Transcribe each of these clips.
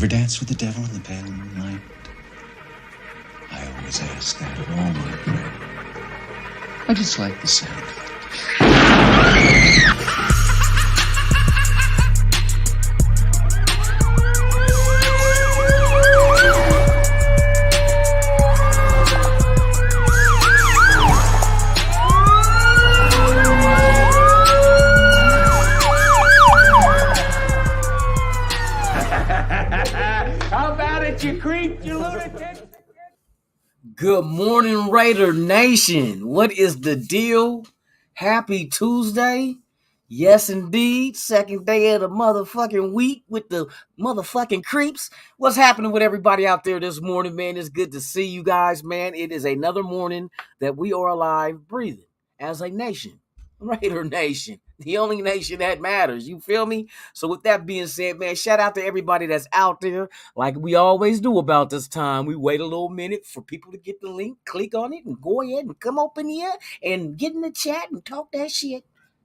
ever danced with the devil in the pale moonlight? I always ask that of all my prey. I just like the sound of it. How about it, you creep, you lunatic? Good morning, Raider Nation. What is the deal? Happy Tuesday. Yes, indeed. Second day of the motherfucking week with the motherfucking creeps. What's happening with everybody out there this morning, man? It's good to see you guys, man. It is another morning that we are alive, breathing as a nation. Raider Nation. The only nation that matters. You feel me? So with that being said, man, shout out to everybody that's out there. Like we always do about this time, we wait a little minute for people to get the link, click on it, and go ahead and come up in here and get in the chat and talk that shit.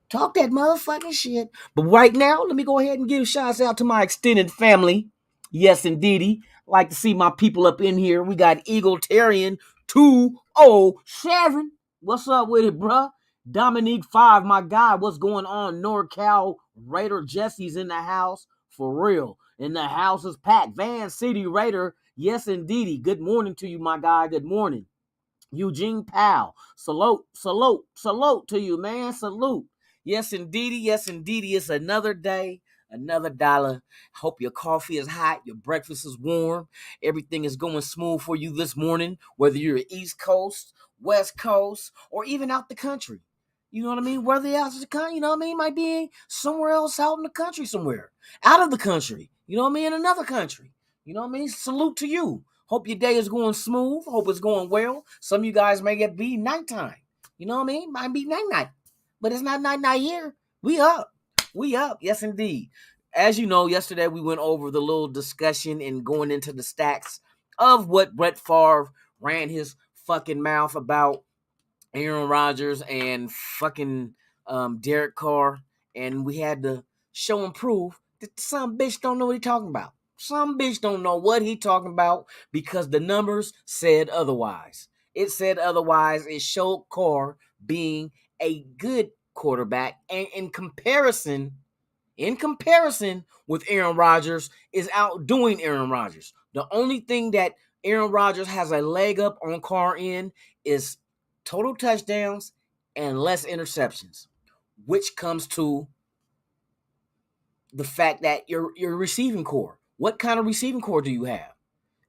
Talk that motherfucking shit. But right now, let me go ahead and give shouts out to my extended family. Yes, indeedy. Like to see my people up in here. We got Eagletarian 207. What's up with it, bruh? Dominique 5, my guy, what's going on? NorCal Raider Jesse's in the house for real. And the house is packed. Van City Raider, yes, indeedy. Good morning to you, my guy. Good morning. Eugene Powell, salute to you, man. Salute. Yes, indeedy. Yes, indeedy. It's another day, another dollar. Hope your coffee is hot, your breakfast is warm, everything is going smooth for you this morning, whether you're East Coast, West Coast, or even out the country. You know what I mean? Whether you're out of the country, you know what I mean? Might be somewhere else out in the country somewhere. Out of the country. You know what I mean? In another country. You know what I mean? Salute to you. Hope your day is going smooth. Hope it's going well. Some of you guys may get be nighttime. You know what I mean? Might be night. But it's not night here. We up. We up. Yes, indeed. As you know, yesterday we went over the little discussion and going into the stats of what Brett Favre ran his fucking mouth about Aaron Rodgers and fucking Derek Carr. And we had to show and prove that some bitch don't know what he talking about. Some bitch don't know what he talking about because the numbers said otherwise. It said otherwise. It showed Carr being a good quarterback. And in comparison with Aaron Rodgers, is outdoing Aaron Rodgers. The only thing that Aaron Rodgers has a leg up on Carr in is total touchdowns and less interceptions, which comes to the fact that your receiving core. What kind of receiving core do you have?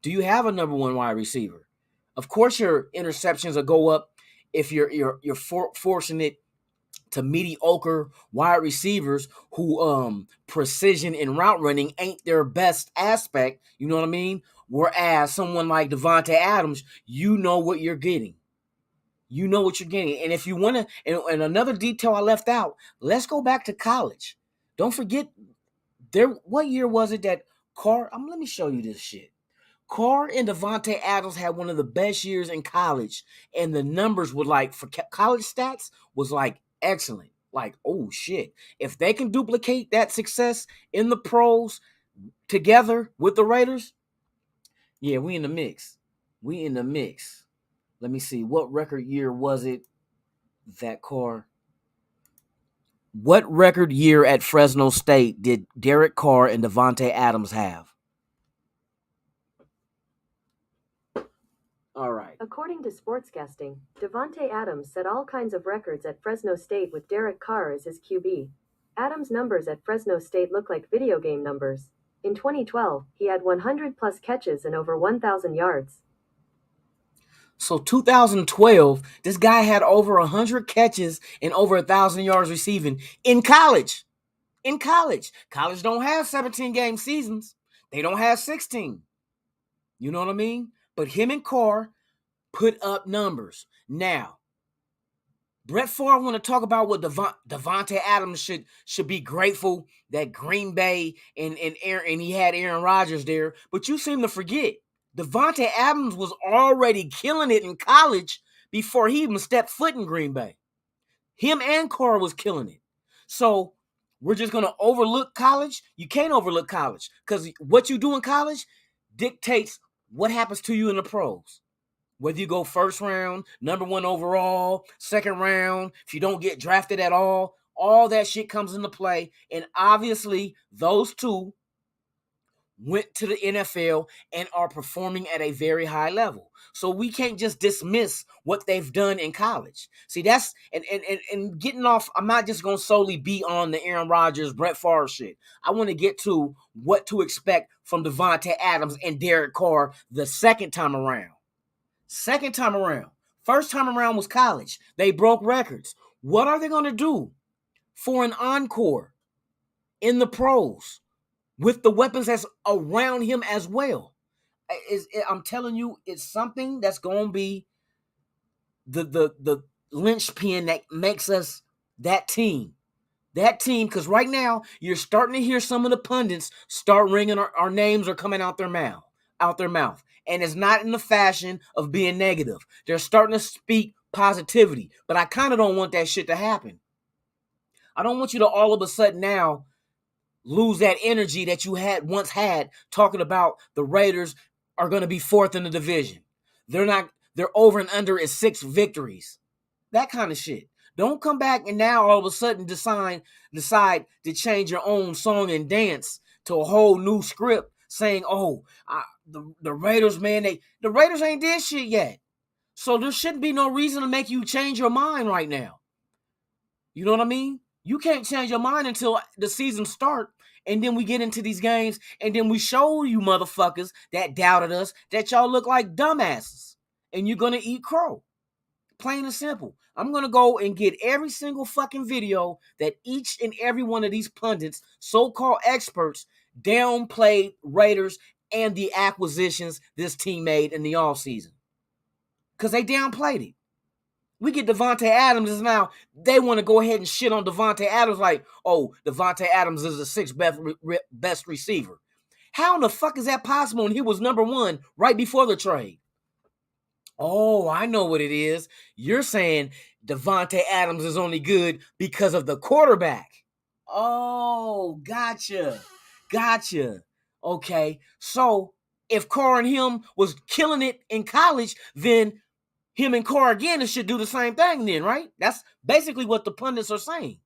Do you have a number one wide receiver? Of course, your interceptions will go up if you're forcing it to mediocre wide receivers who precision in route running ain't their best aspect. You know what I mean? Whereas someone like Davante Adams, you know what you're getting. You know what you're getting. And if you want to, and another detail I left out, let's go back to college. Don't forget, what year was it that Carr, let me show you this shit. Carr and Davante Adams had one of the best years in college, and the numbers were like, for college stats, was like excellent. Like, oh shit. If they can duplicate that success in the pros together with the Raiders, yeah, we in the mix. We in the mix. Let me see. What record year was it that Carr? What record year at Fresno State did Derek Carr and Davante Adams have? All right. According to Sportscasting, Davante Adams set all kinds of records at Fresno State with Derek Carr as his QB. Adams' numbers at Fresno State look like video game numbers. In 2012, he had 100-plus catches and over 1,000 yards. So 2012, this guy had over 100 catches and over 1,000 yards receiving in college. In college. College don't have 17-game seasons. They don't have 16. You know what I mean? But him and Carr put up numbers. Now, Brett Favre want to talk about what Davante Adams should be grateful that Green Bay and he had Aaron Rodgers there. But you seem to forget, Davante Adams was already killing it in college before he even stepped foot in Green Bay. Him and Carr was killing it. So we're just going to overlook college. You can't overlook college because what you do in college dictates what happens to you in the pros. Whether you go first round, number 1 overall, second round, if you don't get drafted at all that shit comes into play. And obviously, those two went to the NFL and are performing at a very high level. So we can't just dismiss what they've done in college. See, that's and getting off, I'm not just going to solely be on the Aaron Rodgers, Brett Favre shit. I want to get to what to expect from Davante Adams and Derek Carr the second time around. Second time around. First time around was college. They broke records. What are they going to do for an encore in the pros with the weapons that's around him as well? I'm telling you, it's something that's going to be the linchpin that makes us that team. That team, because right now, you're starting to hear some of the pundits start ringing our names are coming out their mouth. And it's not in the fashion of being negative. They're starting to speak positivity. But I kind of don't want that shit to happen. I don't want you to all of a sudden now lose that energy that you once had talking about the Raiders are going to be 4th in the division. They're over and under is 6 victories. That kind of shit. Don't come back and now all of a sudden decide to change your own song and dance to a whole new script saying, the Raiders, man, the Raiders ain't did shit yet. So there shouldn't be no reason to make you change your mind right now. You know what I mean? You can't change your mind until the season start, and then we get into these games, and then we show you motherfuckers that doubted us that y'all look like dumbasses, and you're going to eat crow. Plain and simple. I'm going to go and get every single fucking video that each and every one of these pundits, so-called experts, downplayed Raiders and the acquisitions this team made in the offseason. Because they downplayed it. We get Davante Adams, and now they want to go ahead and shit on Davante Adams like, Davante Adams is the 6th best receiver. How in the fuck is that possible when he was number 1 right before the trade? Oh, I know what it is. You're saying Davante Adams is only good because of the quarterback. Oh, gotcha. Okay, so if Carr and him was killing it in college, then him and Carr again should do the same thing then, right? That's basically what the pundits are saying.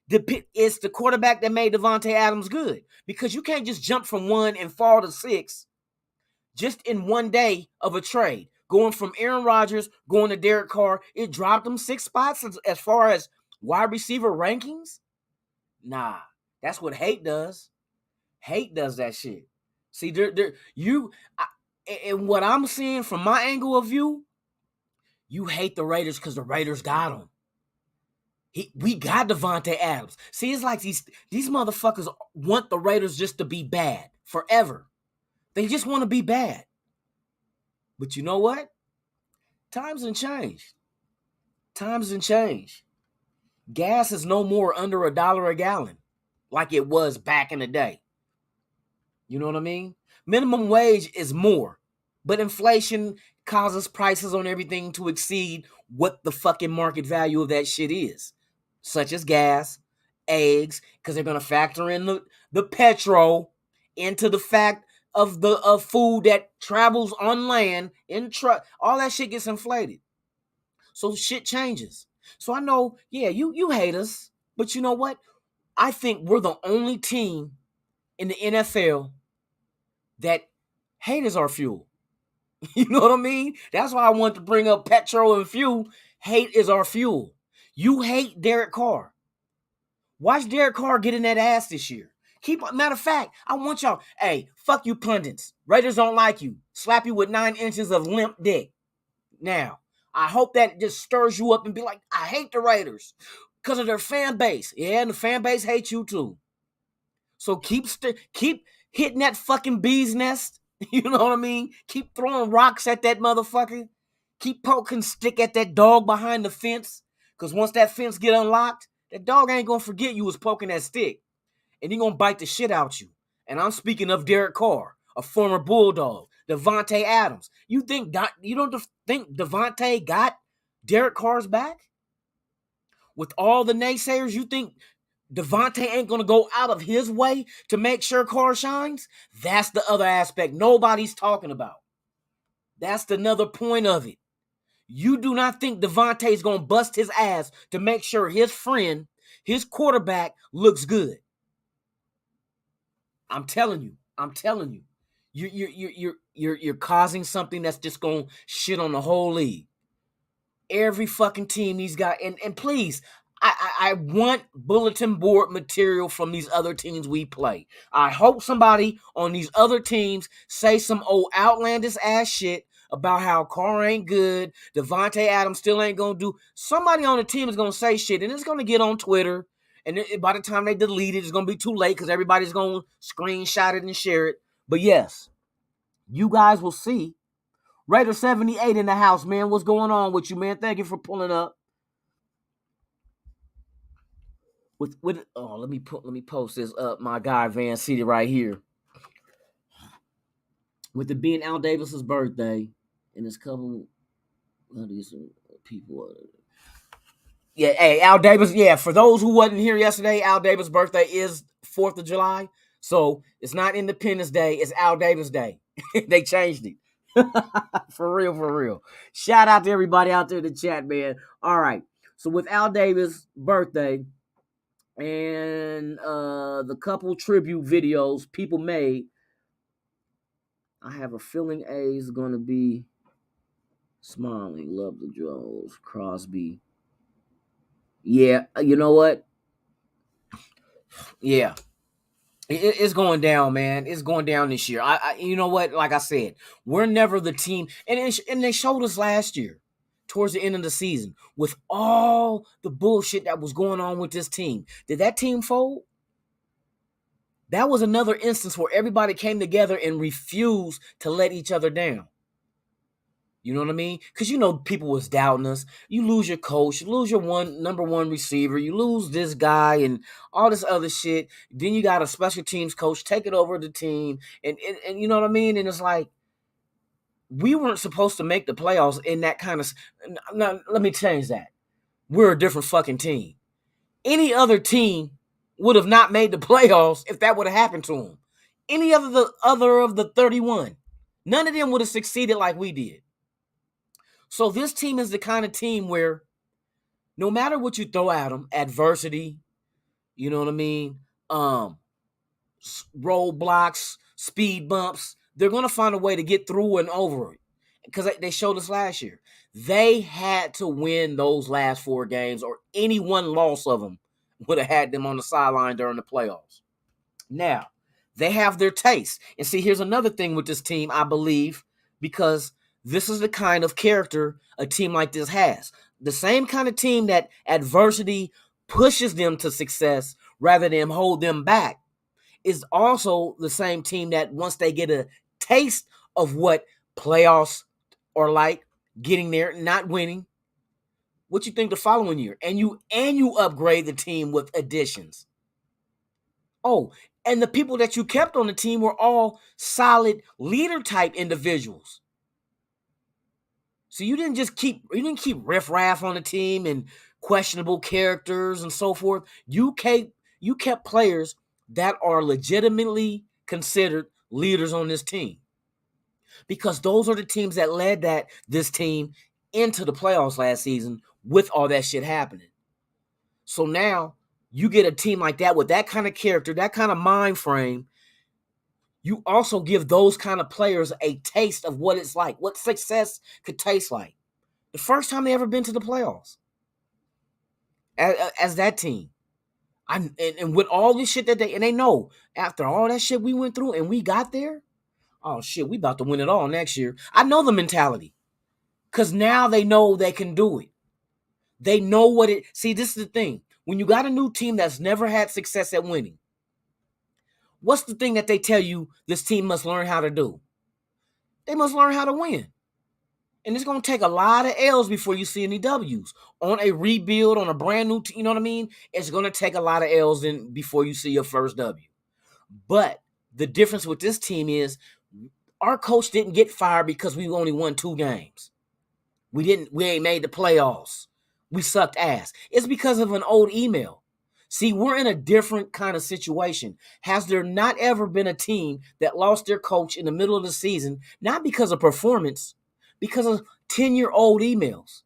It's the quarterback that made Davante Adams good, because you can't just jump from 1 and fall to 6 just in one day of a trade. Going from Aaron Rodgers, going to Derek Carr, it dropped them 6 spots as far as wide receiver rankings? Nah, that's what hate does. Hate does that shit. See, and what I'm seeing from my angle of view, you hate the Raiders because the Raiders got him. We got Davante Adams. See, it's like these motherfuckers want the Raiders just to be bad forever. They just want to be bad. But you know what? Times have changed. Gas is no more under $1 a gallon like it was back in the day. You know what I mean? Minimum wage is more, but inflation causes prices on everything to exceed what the fucking market value of that shit is, such as gas, eggs, because they're going to factor in the petrol into the fact of food that travels on land in truck. All that shit gets inflated. So shit changes. So I know, yeah, you hate us, but you know what? I think we're the only team in the NFL that hate is our fuel. You know what I mean? That's why I want to bring up petrol and fuel. Hate is our fuel. You hate Derek Carr. Watch Derek Carr get in that ass this year. Matter of fact, I want y'all, hey, fuck you pundits. Raiders don't like you. Slap you with 9 inches of limp dick. Now, I hope that just stirs you up and be like, I hate the Raiders because of their fan base. Yeah, and the fan base hates you too. So keep hitting that fucking bee's nest. You know what I mean? Keep throwing rocks at that motherfucker. Keep poking stick at that dog behind the fence. Because once that fence get unlocked, that dog ain't going to forget you was poking that stick. And he going to bite the shit out you. And I'm speaking of Derek Carr, a former Bulldog, Davante Adams. You don't think Davante got Derek Carr's back? With all the naysayers, you think Devontae ain't going to go out of his way to make sure Carr shines. That's the other aspect nobody's talking about. That's another point of it. You do not think Devontae's going to bust his ass to make sure his friend, his quarterback, looks good. I'm telling you. You're causing something that's just going to shit on the whole league. Every fucking team he's got, and please, I want bulletin board material from these other teams we play. I hope somebody on these other teams say some old outlandish ass shit about how Carr ain't good, Davante Adams still ain't gonna do. Somebody on the team is gonna say shit, and it's gonna get on Twitter. And by the time they delete it, it's gonna be too late because everybody's gonna screenshot it and share it. But yes, you guys will see. Raider 78 in the house, man. What's going on with you, man? Thank you for pulling up. Let me post this up. My guy Van City right here. With it being Al Davis's birthday, and there's a couple of these people. Yeah, hey, Al Davis. Yeah, for those who wasn't here yesterday, Al Davis' birthday is 4th of July. So it's not Independence Day, it's Al Davis Day. They changed it. For real. Shout out to everybody out there in the chat, man. All right. So with Al Davis' birthday and the couple tribute videos people made, I have a feeling A is going to be Smiling, Love the Joes, Crosby. Yeah, you know what? Yeah. It's going down, man. It's going down this year. You know what? Like I said, we're never the team. And they showed us last year, towards the end of the season, with all the bullshit that was going on with this team. Did that team fold? That was another instance where everybody came together and refused to let each other down. You know what I mean? Because people was doubting us. You lose your coach, you lose your number one receiver, you lose this guy and all this other shit. Then you got a special teams coach take it over the team, and you know what I mean? And it's like, we weren't supposed to make the playoffs in that kind of. Now, let me change that. We're a different fucking team. Any other team would have not made the playoffs if that would have happened to them. Any other of the 31, none of them would have succeeded like we did. So this team is the kind of team where no matter what you throw at them, adversity, you know what I mean, roadblocks, speed bumps, they're going to find a way to get through and over it. Because they showed us last year. They had to win those last 4 games, or any one loss of them would have had them on the sideline during the playoffs. Now, they have their taste. And see, here's another thing with this team, I believe, because this is the kind of character a team like this has. The same kind of team that adversity pushes them to success rather than hold them back is also the same team that once they get a taste of what playoffs are like, getting there, not winning, what you think the following year? And you upgrade the team with additions. Oh, and the people that you kept on the team were all solid leader type individuals. So you didn't keep riffraff on the team and questionable characters and so forth. You kept players that are legitimately considered leaders on this team. Because those are the teams that led this team into the playoffs last season with all that shit happening. So now you get a team like that with that kind of character, that kind of mind frame. You also give those kind of players a taste of what it's like, what success could taste like. The first time they ever been to the playoffs as that team. And with all this shit that they know, after all that shit we went through and we got there, oh shit, we about to win it all next year. I know the mentality. Because now they know they can do it. They know see, this is the thing. When you got a new team that's never had success at winning, what's the thing that they tell you this team must learn how to do? They must learn how to win. And it's going to take a lot of L's before you see any W's. On a rebuild, on a brand new team, you know what I mean? It's going to take a lot of L's before you see your first W. But the difference with this team is our coach didn't get fired because we only won 2 games. We ain't made the playoffs. We sucked ass. It's because of an old email. See, we're in a different kind of situation. Has there not ever been a team that lost their coach in the middle of the season, not because of performance, because of 10-year-old emails?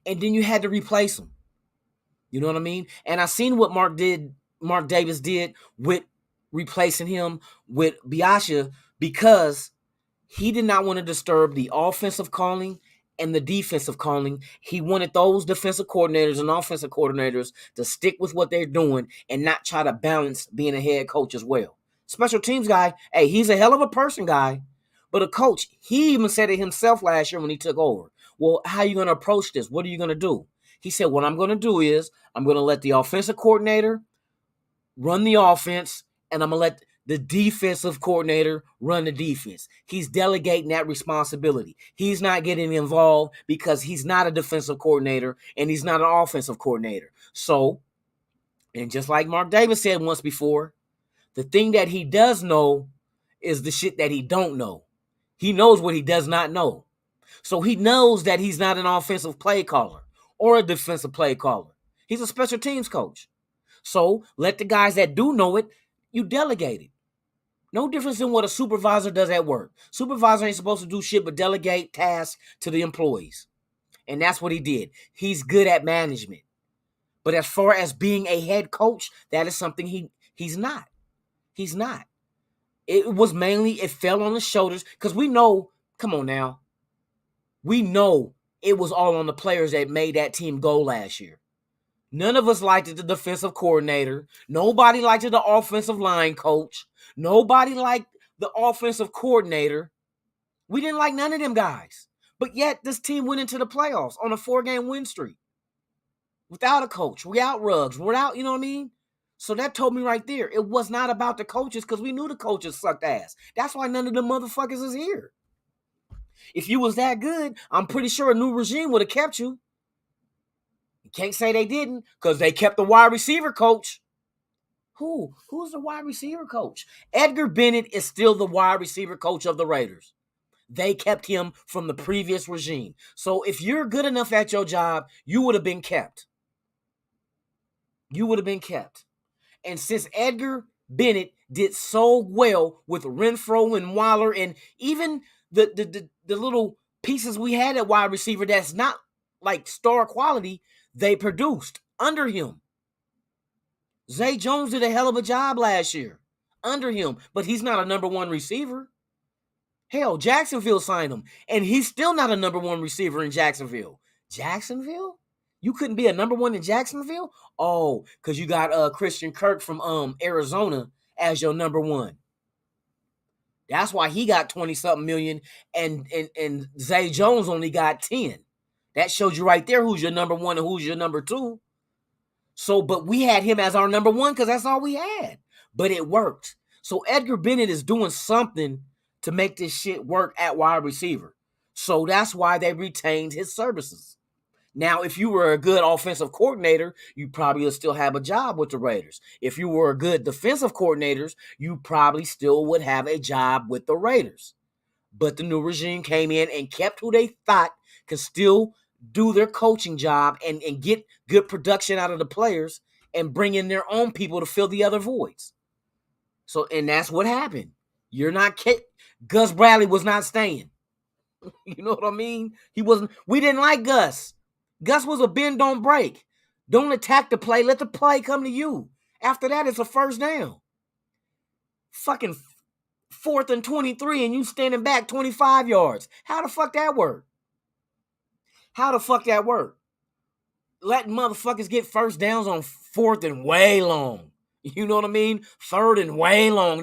And then you had to replace them. You know what I mean? And I seen what Mark Davis did with replacing him with Biasha, because he did not want to disturb the offensive calling and the defensive calling. He wanted those defensive coordinators and offensive coordinators to stick with what they're doing and not try to balance being a head coach as well. Special teams guy, hey, he's a hell of a person, guy. But a coach, he even said it himself last year when he took over. Well, how are you going to approach this? What are you going to do? He said, what I'm going to do is I'm going to let the offensive coordinator run the offense, and I'm going to let the defensive coordinator run the defense. He's delegating that responsibility. He's not getting involved because he's not a defensive coordinator and he's not an offensive coordinator. So, and just like Mark Davis said once before, the thing that he does know is the shit that he don't know. He knows what he does not know. So he knows that he's not an offensive play caller or a defensive play caller. He's a special teams coach. So let the guys that do know it, you delegate it. No difference in what a supervisor does at work. Supervisor ain't supposed to do shit but delegate tasks to the employees. And that's what he did. He's good at management. But as far as being a head coach, that is something he's not. He's not. It fell on the shoulders, because we know, come on now, we know it was all on the players that made that team go last year. None of us liked it, the defensive coordinator. Nobody liked it, the offensive line coach. Nobody liked the offensive coordinator. We didn't like none of them guys. But yet this team went into the playoffs on a 4-game win streak. Without a coach, without Ruggs, without, you know what I mean? So that told me right there, it was not about the coaches, because we knew the coaches sucked ass. That's why none of the motherfuckers is here. If you was that good, I'm pretty sure a new regime would have kept you. You can't say they didn't, because they kept the wide receiver coach. Who's the wide receiver coach? Edgar Bennett is still the wide receiver coach of the Raiders. They kept him from the previous regime. So if you're good enough at your job, you would have been kept. You would have been kept. And since Edgar Bennett did so well with Renfro and Waller, and even the little pieces we had at wide receiver that's not like star quality, they produced under him. Zay Jones did a hell of a job last year under him, but he's not a number one receiver. Hell, Jacksonville signed him, and he's still not a number one receiver in Jacksonville. Jacksonville? You couldn't be a number one in Jacksonville? Oh, because you got Christian Kirk from Arizona as your number one. That's why he got 20-something million, and Zay Jones only got 10. That showed you right there who's your number one and who's your number two. So, but we had him as our number one because that's all we had. But it worked. So Edgar Bennett is doing something to make this shit work at wide receiver. So that's why they retained his services. Now, if you were a good offensive coordinator, you probably would still have a job with the Raiders. If you were a good defensive coordinator, you probably still would have a job with the Raiders. But the new regime came in and kept who they thought could still do their coaching job and get good production out of the players and bring in their own people to fill the other voids. So, and that's what happened. Gus Bradley was not staying. You know what I mean? We didn't like Gus. Gus was a bend, don't break. Don't attack the play. Let the play come to you. After that, it's a first down. Fucking 4th and 23 and you standing back 25 yards. How the fuck that work? Letting motherfuckers get first downs on 4th and way long. You know what I mean? 3rd and way long.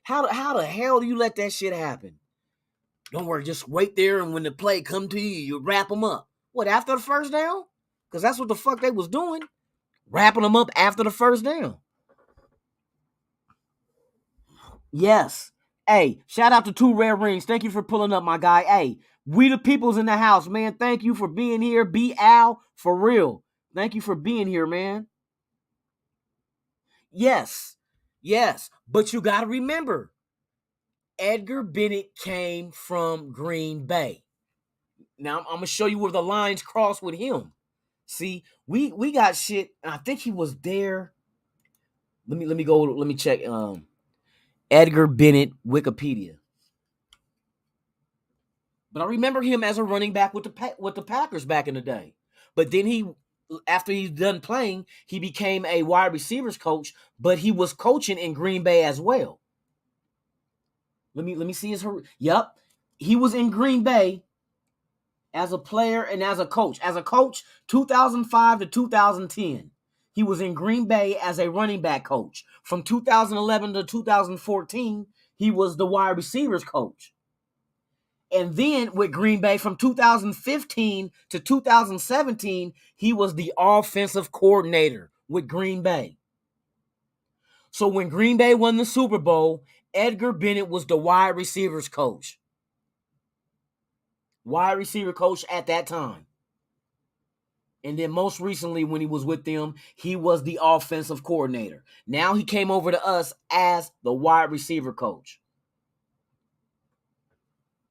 How the hell do you let that shit happen? Don't worry, just wait there, and when the play come to you, you wrap them up. What, after the first down? Because that's what the fuck they was doing. Wrapping them up after the first down. Yes. Hey, shout out to 2 Red Rings. Thank you for pulling up, my guy. Hey, we the people's in the house, man. Thank you for being here. Be Al, for real. Thank you for being here, man. Yes. But you got to remember, Edgar Bennett came from Green Bay. Now, I'm going to show you where the lines cross with him. See, we got shit. I think he was there. Let me check. Edgar Bennett Wikipedia. But I remember him as a running back with the Packers back in the day. But then after he's done playing, he became a wide receivers coach. But he was coaching in Green Bay as well. Let me see his. Yep, he was in Green Bay as a player and as a coach. As a coach, 2005 to 2010. He was in Green Bay as a running back coach. From 2011 to 2014, he was the wide receivers coach. And then with Green Bay from 2015 to 2017, he was the offensive coordinator with Green Bay. So when Green Bay won the Super Bowl, Edgar Bennett was the wide receivers coach. Wide receiver coach at that time. And then most recently when he was with them, he was the offensive coordinator. Now he came over to us as the wide receiver coach.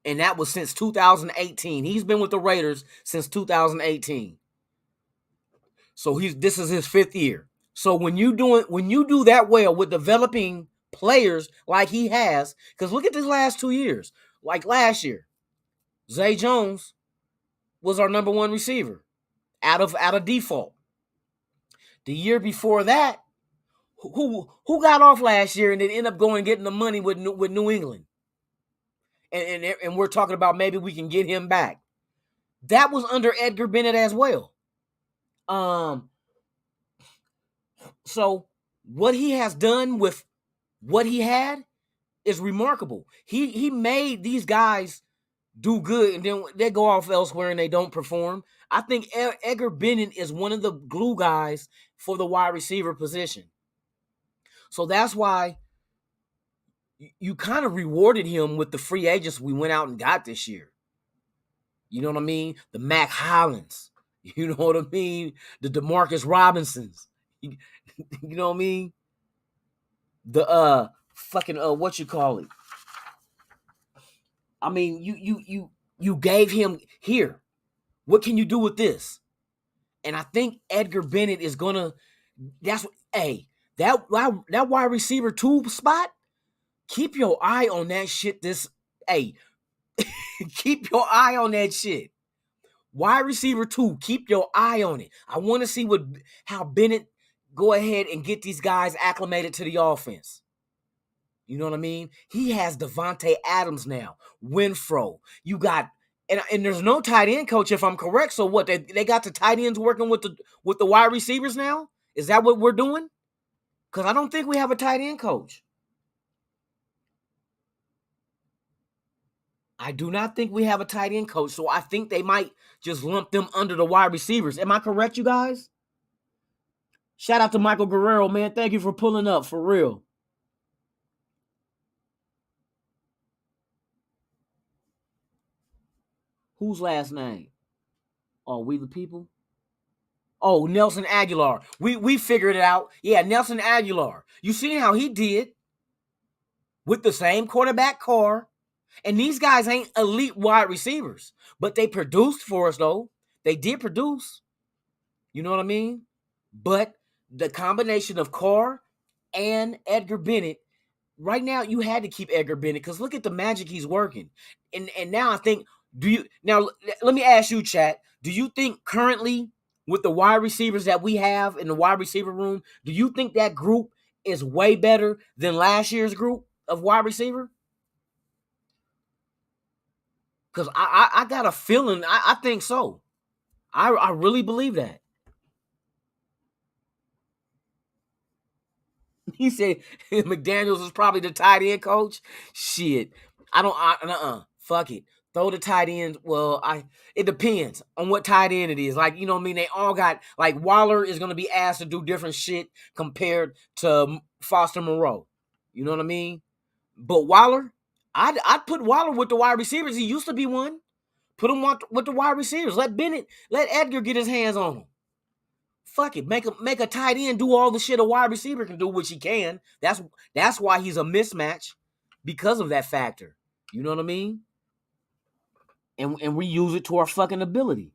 And that was since 2018. He's been with the Raiders since 2018. So this is his 5th year. So when you do that well with developing players like he has, because look at these last 2 years. Like last year, Zay Jones was our number 1 receiver out of default. The year before that, who got off last year and then ended up going and getting the money with New England? And we're talking about maybe we can get him back. That was under Edgar Bennett as well. So what he has done with what he had is remarkable. He made these guys do good, and then they go off elsewhere and they don't perform. I think Edgar Bennett is one of the glue guys for the wide receiver position. So that's why you kind of rewarded him with the free agents we went out and got this year. You know what I mean? The Mac Hollins. You know what I mean? The DeMarcus Robinsons. You know what I mean? The what you call it? I mean, you gave him here. What can you do with this? And I think Edgar Bennett is gonna. That wide receiver 2 spot. Keep your eye on that shit. Keep your eye on that shit. Wide receiver 2, keep your eye on it. I want to see how Bennett go ahead and get these guys acclimated to the offense. You know what I mean? He has Davante Adams now, Winfro. You got and there's no tight end coach if I'm correct. So what? They got the tight ends working with the wide receivers now? Is that what we're doing? Because I don't think we have a tight end coach. I do not think we have a tight end coach, so I think they might just lump them under the wide receivers. Am I correct, you guys? Shout out to Michael Guerrero, man. Thank you for pulling up, for real. Whose last name? Oh, We the People? Oh, Nelson Aguilar. We figured it out. Yeah, Nelson Aguilar. You see how he did with the same quarterback Carr. And these guys ain't elite wide receivers, but they produced for us, though. They did produce. You know what I mean? But the combination of Carr and Edgar Bennett, right now you had to keep Edgar Bennett because look at the magic he's working. And now I think, let me ask you, chat, do you think currently with the wide receivers that we have in the wide receiver room, do you think that group is way better than last year's group of wide receiver? Because I got a feeling, I think so. I really believe that. He said McDaniels is probably the tight end coach. Shit. Fuck it. Throw the tight end. Well, it depends on what tight end it is. Like, you know what I mean? They all got, like, Waller is going to be asked to do different shit compared to Foster Moreau. You know what I mean? But Waller, I'd put Waller with the wide receivers. He used to be one. Put him with the wide receivers. Let Edgar get his hands on him. Fuck it. Make a tight end do all the shit a wide receiver can do, which he can. That's why he's a mismatch, because of that factor. You know what I mean? And we use it to our fucking ability.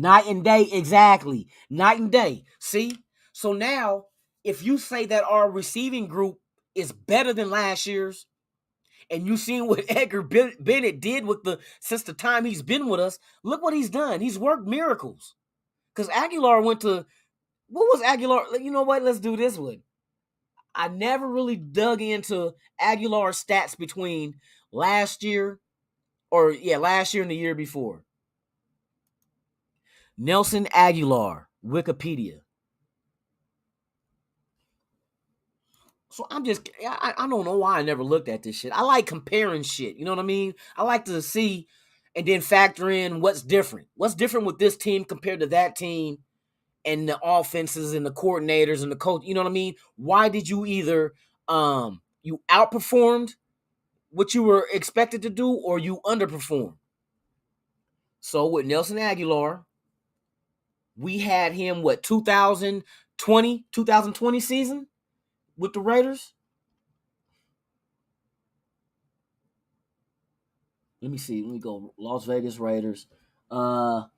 Night and day, exactly. Night and day. See? So now, if you say that our receiving group is better than last year's, and you seen what Edgar Bennett did since the time he's been with us, look what he's done. He's worked miracles. Because Aguilar went to, what was Aguilar? You know what? Let's do this one. I never really dug into Aguilar's stats between last year and the year before. Nelson Aguilar, Wikipedia. So I don't know why I never looked at this shit. I like comparing shit. You know what I mean? I like to see and then factor in what's different. What's different with this team compared to that team and the offenses and the coordinators and the coach. You know what I mean? Why did you either you outperformed what you were expected to do or you underperformed? So with Nelson Aguilar, we had him, 2020 season with the Raiders? Let me see. Let me go. Las Vegas Raiders. March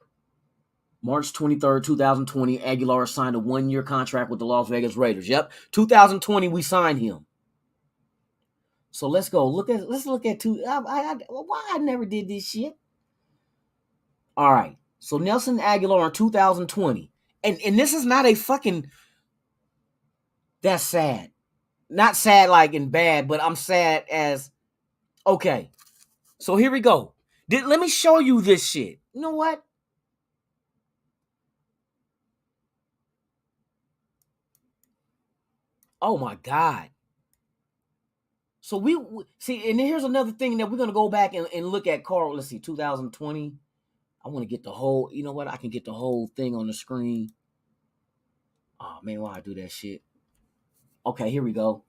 23rd, 2020, Aguilar signed a 1-year contract with the Las Vegas Raiders. Yep. 2020, we signed him. So let's go. Let's look at why I never did this shit. All right. So Nelson Aguilar in 2020. And this is not a fucking, that's sad. Not sad like in bad, but I'm sad as, okay. So here we go. Let me show you this shit. You know what? Oh my God. So we see, and here's another thing that we're going to go back and look at Carl. Let's see, 2020. I want to get the whole, you know what? I can get the whole thing on the screen. Oh man, why I do that shit? Okay, here we go.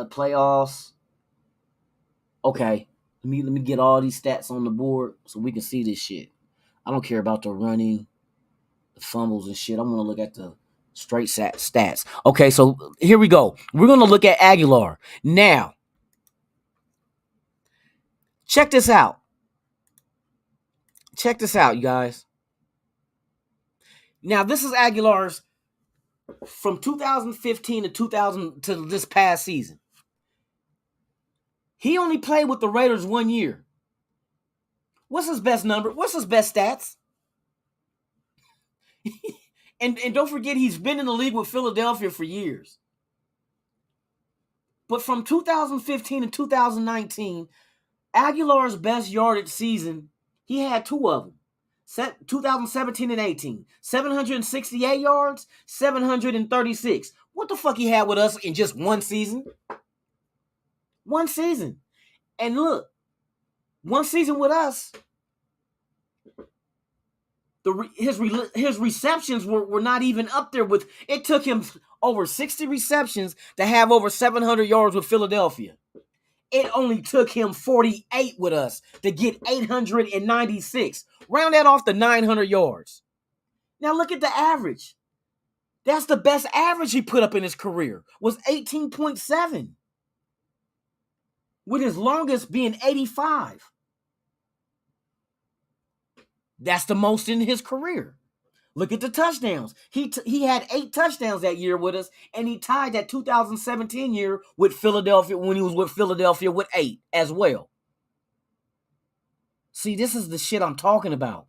Playoffs. Okay. Let me get all these stats on the board so we can see this shit. I don't care about the running, the fumbles and shit. I want to look at the straight stats. Okay, so here we go. We're going to look at Aguilar. Now, check this out. Check this out, you guys. Now, this is Aguilar's from 2015 to this past season. He only played with the Raiders 1 year. What's his best number? What's his best stats? and don't forget, he's been in the league with Philadelphia for years. But from 2015 to 2019, Aguilar's best yardage season, he had 2 of them. 2017 and 18. 768 yards, 736. What the fuck he had with us in just one season? One season. And look, one season with us, his receptions were not even up there with, it took him over 60 receptions to have over 700 yards with Philadelphia. It only took him 48 with us to get 896. Round that off to 900 yards. Now look at the average. That's the best average he put up in his career, was 18.7. With his longest being 85. That's the most in his career. Look at the touchdowns. He had 8 touchdowns that year with us, and he tied that 2017 year with Philadelphia when he was with Philadelphia with 8 as well. See, this is the shit I'm talking about.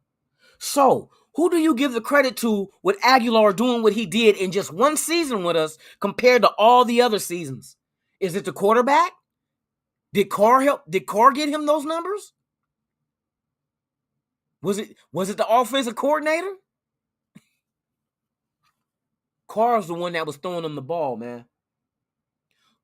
So, who do you give the credit to with Aguilar doing what he did in just one season with us compared to all the other seasons? Is it the quarterback? Did Carr get him those numbers? Was it the offensive coordinator? Carr's the one that was throwing him the ball, man.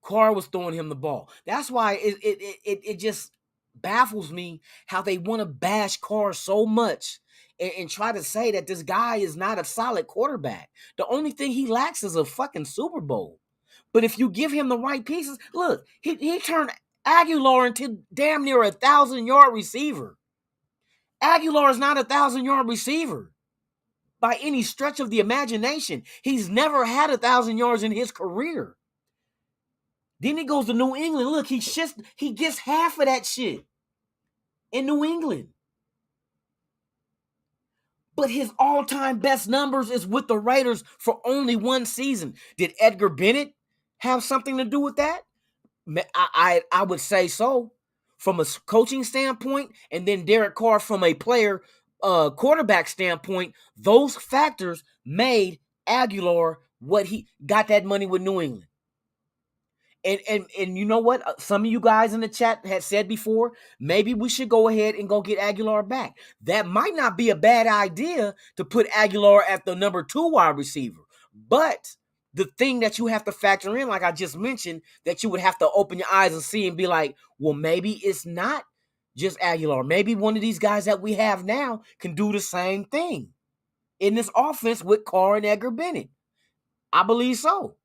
Carr was throwing him the ball. That's why it just baffles me how they want to bash Carr so much and try to say that this guy is not a solid quarterback. The only thing he lacks is a fucking Super Bowl. But if you give him the right pieces, look, he turned Aguilar into damn near 1,000-yard receiver. Aguilar is not a 1,000-yard receiver by any stretch of the imagination. He's never had 1,000 yards in his career. Then he goes to New England. Look, he gets half of that shit in New England. But his all-time best numbers is with the Raiders for only one season. Did Edgar Bennett have something to do with that? I would say so, from a coaching standpoint, and then Derek Carr from a player quarterback standpoint. Those factors made Aguilar what he got that money with New England. And you know what? Some of you guys in the chat had said before, maybe we should go ahead and go get Aguilar back. That might not be a bad idea to put Aguilar at the number 2 wide receiver. But the thing that you have to factor in, like I just mentioned, that you would have to open your eyes and see and be like, well, maybe it's not just Aguilar. Maybe one of these guys that we have now can do the same thing in this offense with Carr and Edgar Bennett. I believe so.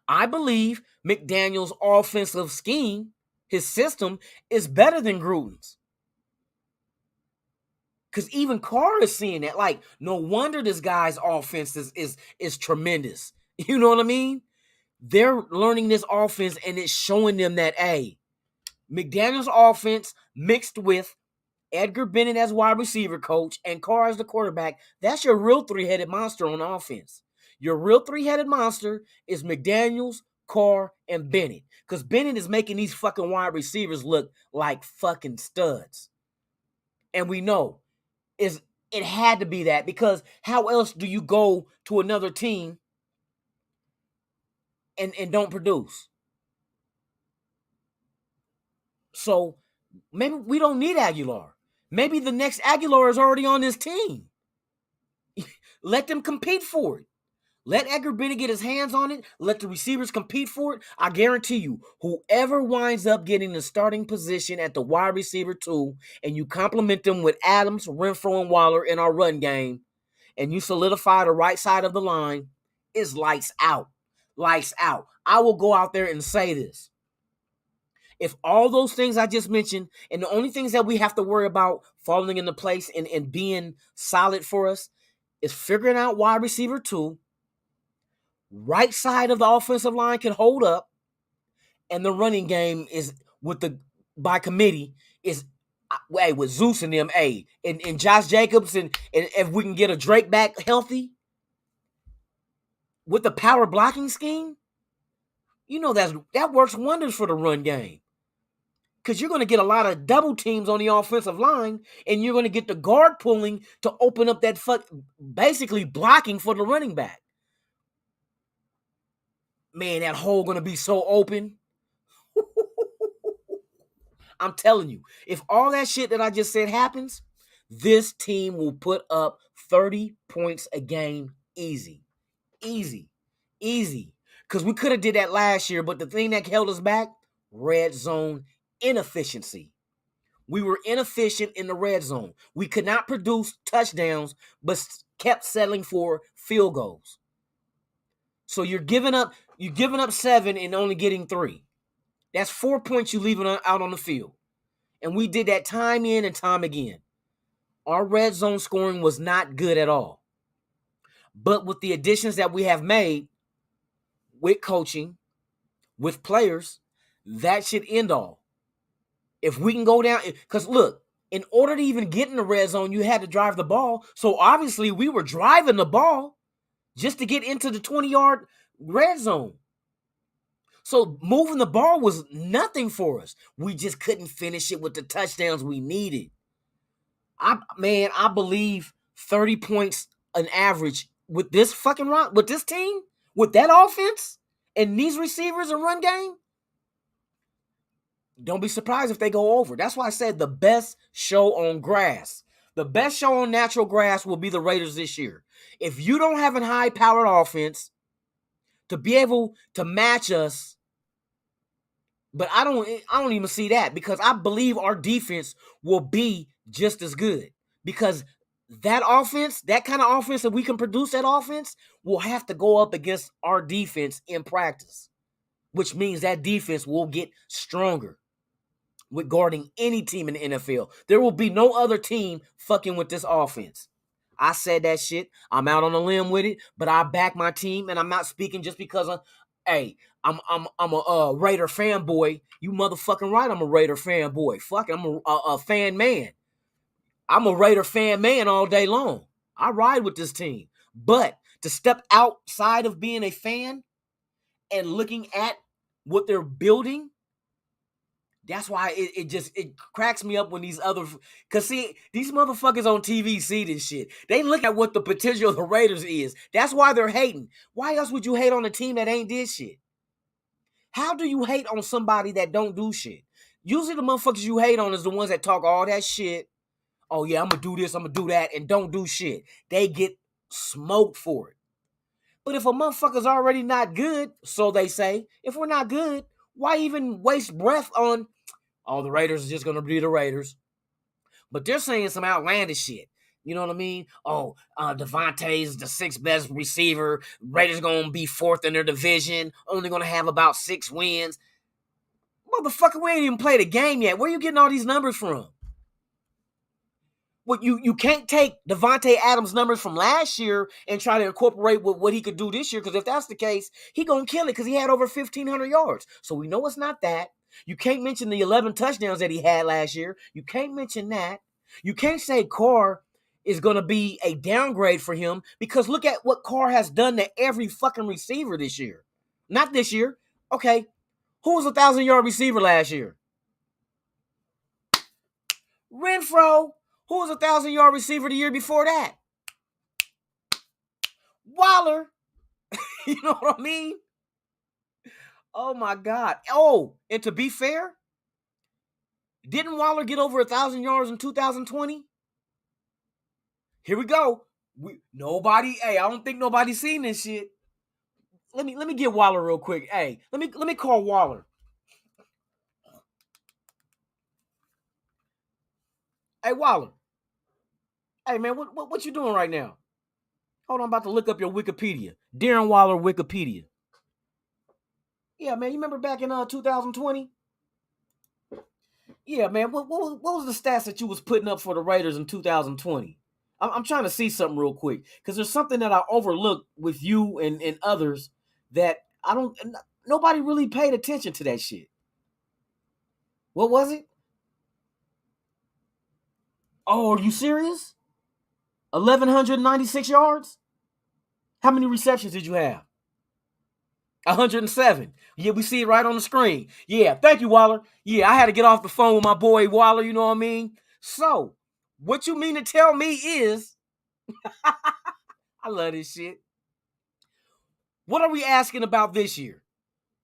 I believe McDaniel's offensive scheme, his system, is better than Gruden's. Because even Carr is seeing that. Like, no wonder this guy's offense is tremendous. You know what I mean? They're learning this offense, and it's showing them that, hey, McDaniel's offense mixed with Edgar Bennett as wide receiver coach and Carr as the quarterback, that's your real three-headed monster on offense. Your real three-headed monster is McDaniels, Carr, and Bennett. Because Bennett is making these fucking wide receivers look like fucking studs. And we know it had to be that, because how else do you go to another team and don't produce? So maybe we don't need Aguilar. Maybe the next Aguilar is already on this team. Let them compete for it. Let Edgar Bennett get his hands on it. Let the receivers compete for it. I guarantee you, whoever winds up getting the starting position at the wide receiver 2, and you complement them with Adams, Renfro, and Waller in our run game, and you solidify the right side of the line, is lights out. Lights out. I will go out there and say this. If all those things I just mentioned, and the only things that we have to worry about falling into place and being solid for us is figuring out wide receiver 2, right side of the offensive line can hold up, and the running game is by committee is with Zeus and them, and Josh Jacobs, and if we can get a Drake back healthy with the power blocking scheme, you know that works wonders for the run game. Because you're going to get a lot of double teams on the offensive line, and you're going to get the guard pulling to open up that basically blocking for the running back. Man, that hole going to be so open. I'm telling you, if all that shit that I just said happens, this team will put up 30 points a game easy. Easy. Easy. Because we could have did that last year, but the thing that held us back, red zone inefficiency. We were inefficient in the red zone. We could not produce touchdowns, but kept settling for field goals. So you're giving up 7 and only getting 3. That's 4 points you leaving out on the field. And we did that time in and time again. Our red zone scoring was not good at all. But with the additions that we have made, with coaching, with players, that should end all. If we can go down, because look, in order to even get in the red zone, you had to drive the ball. So obviously we were driving the ball just to get into the 20-yard red zone. So moving the ball was nothing for us. We just couldn't finish it with the touchdowns we needed. I believe 30 points an average with this fucking run, with this team, with that offense, and these receivers and run game. Don't be surprised if they go over. That's why I said the best show on grass. The best show on natural grass will be the Raiders this year. If you don't have a high-powered offense to be able to match us, but I don't even see that, because I believe our defense will be just as good, because that offense, that kind of offense that we can produce, that offense will have to go up against our defense in practice, which means that defense will get stronger with guarding any team in the NFL. There will be no other team fucking with this offense. I said that shit. I'm out on a limb with it, but I back my team, and I'm not speaking just because I'm a Raider fanboy. You motherfucking right, I'm a Raider fanboy. Fuck it, I'm a fan man. I'm a Raider fan man all day long. I ride with this team. But to step outside of being a fan and looking at what they're building, that's why it cracks me up when these other, because see, these motherfuckers on TV see this shit. They look at what the potential of the Raiders is. That's why they're hating. Why else would you hate on a team that ain't did shit? How do you hate on somebody that don't do shit? Usually the motherfuckers you hate on is the ones that talk all that shit. Oh yeah, I'm gonna do this, I'm gonna do that, and don't do shit. They get smoked for it. But if a motherfucker's already not good, so they say, if we're not good, why even waste breath on, oh, the Raiders are just gonna be the Raiders? But they're saying some outlandish shit. You know what I mean? Oh, Devontae's the sixth best receiver. Raiders gonna be fourth in their division. Only gonna have about 6 wins. Motherfucker, we ain't even played a game yet. Where you getting all these numbers from? What you can't take Davante Adams' numbers from last year and try to incorporate what he could do this year, because if that's the case, he gonna kill it because he had over 1,500 yards. So we know it's not that. You can't mention the 11 touchdowns that he had last year. You can't mention that. You can't say Carr is gonna be a downgrade for him, because look at what Carr has done to every fucking receiver this year. Not this year. Okay, who was a 1,000-yard receiver last year? Renfro. Who was a 1,000-yard receiver the year before that? Waller. You know what I mean? Oh, my God. Oh, and to be fair, didn't Waller get over 1,000 yards in 2020? Here we go. I don't think nobody's seen this shit. Let me get Waller real quick. Hey, let me call Waller. Hey, Waller. Hey, man, what you doing right now? Hold on, I'm about to look up your Wikipedia. Darren Waller Wikipedia. Yeah, man, you remember back in 2020? Yeah, man, what was the stats that you was putting up for the Raiders in 2020? I'm trying to see something real quick, because there's something that I overlooked with you and others that nobody really paid attention to that shit. What was it? Oh, are you serious? 1,196 yards? How many receptions did you have? 107. Yeah, we see it right on the screen. Yeah, thank you, Waller. Yeah, I had to get off the phone with my boy Waller, you know what I mean? So, what you mean to tell me is, I love this shit. What are we asking about this year?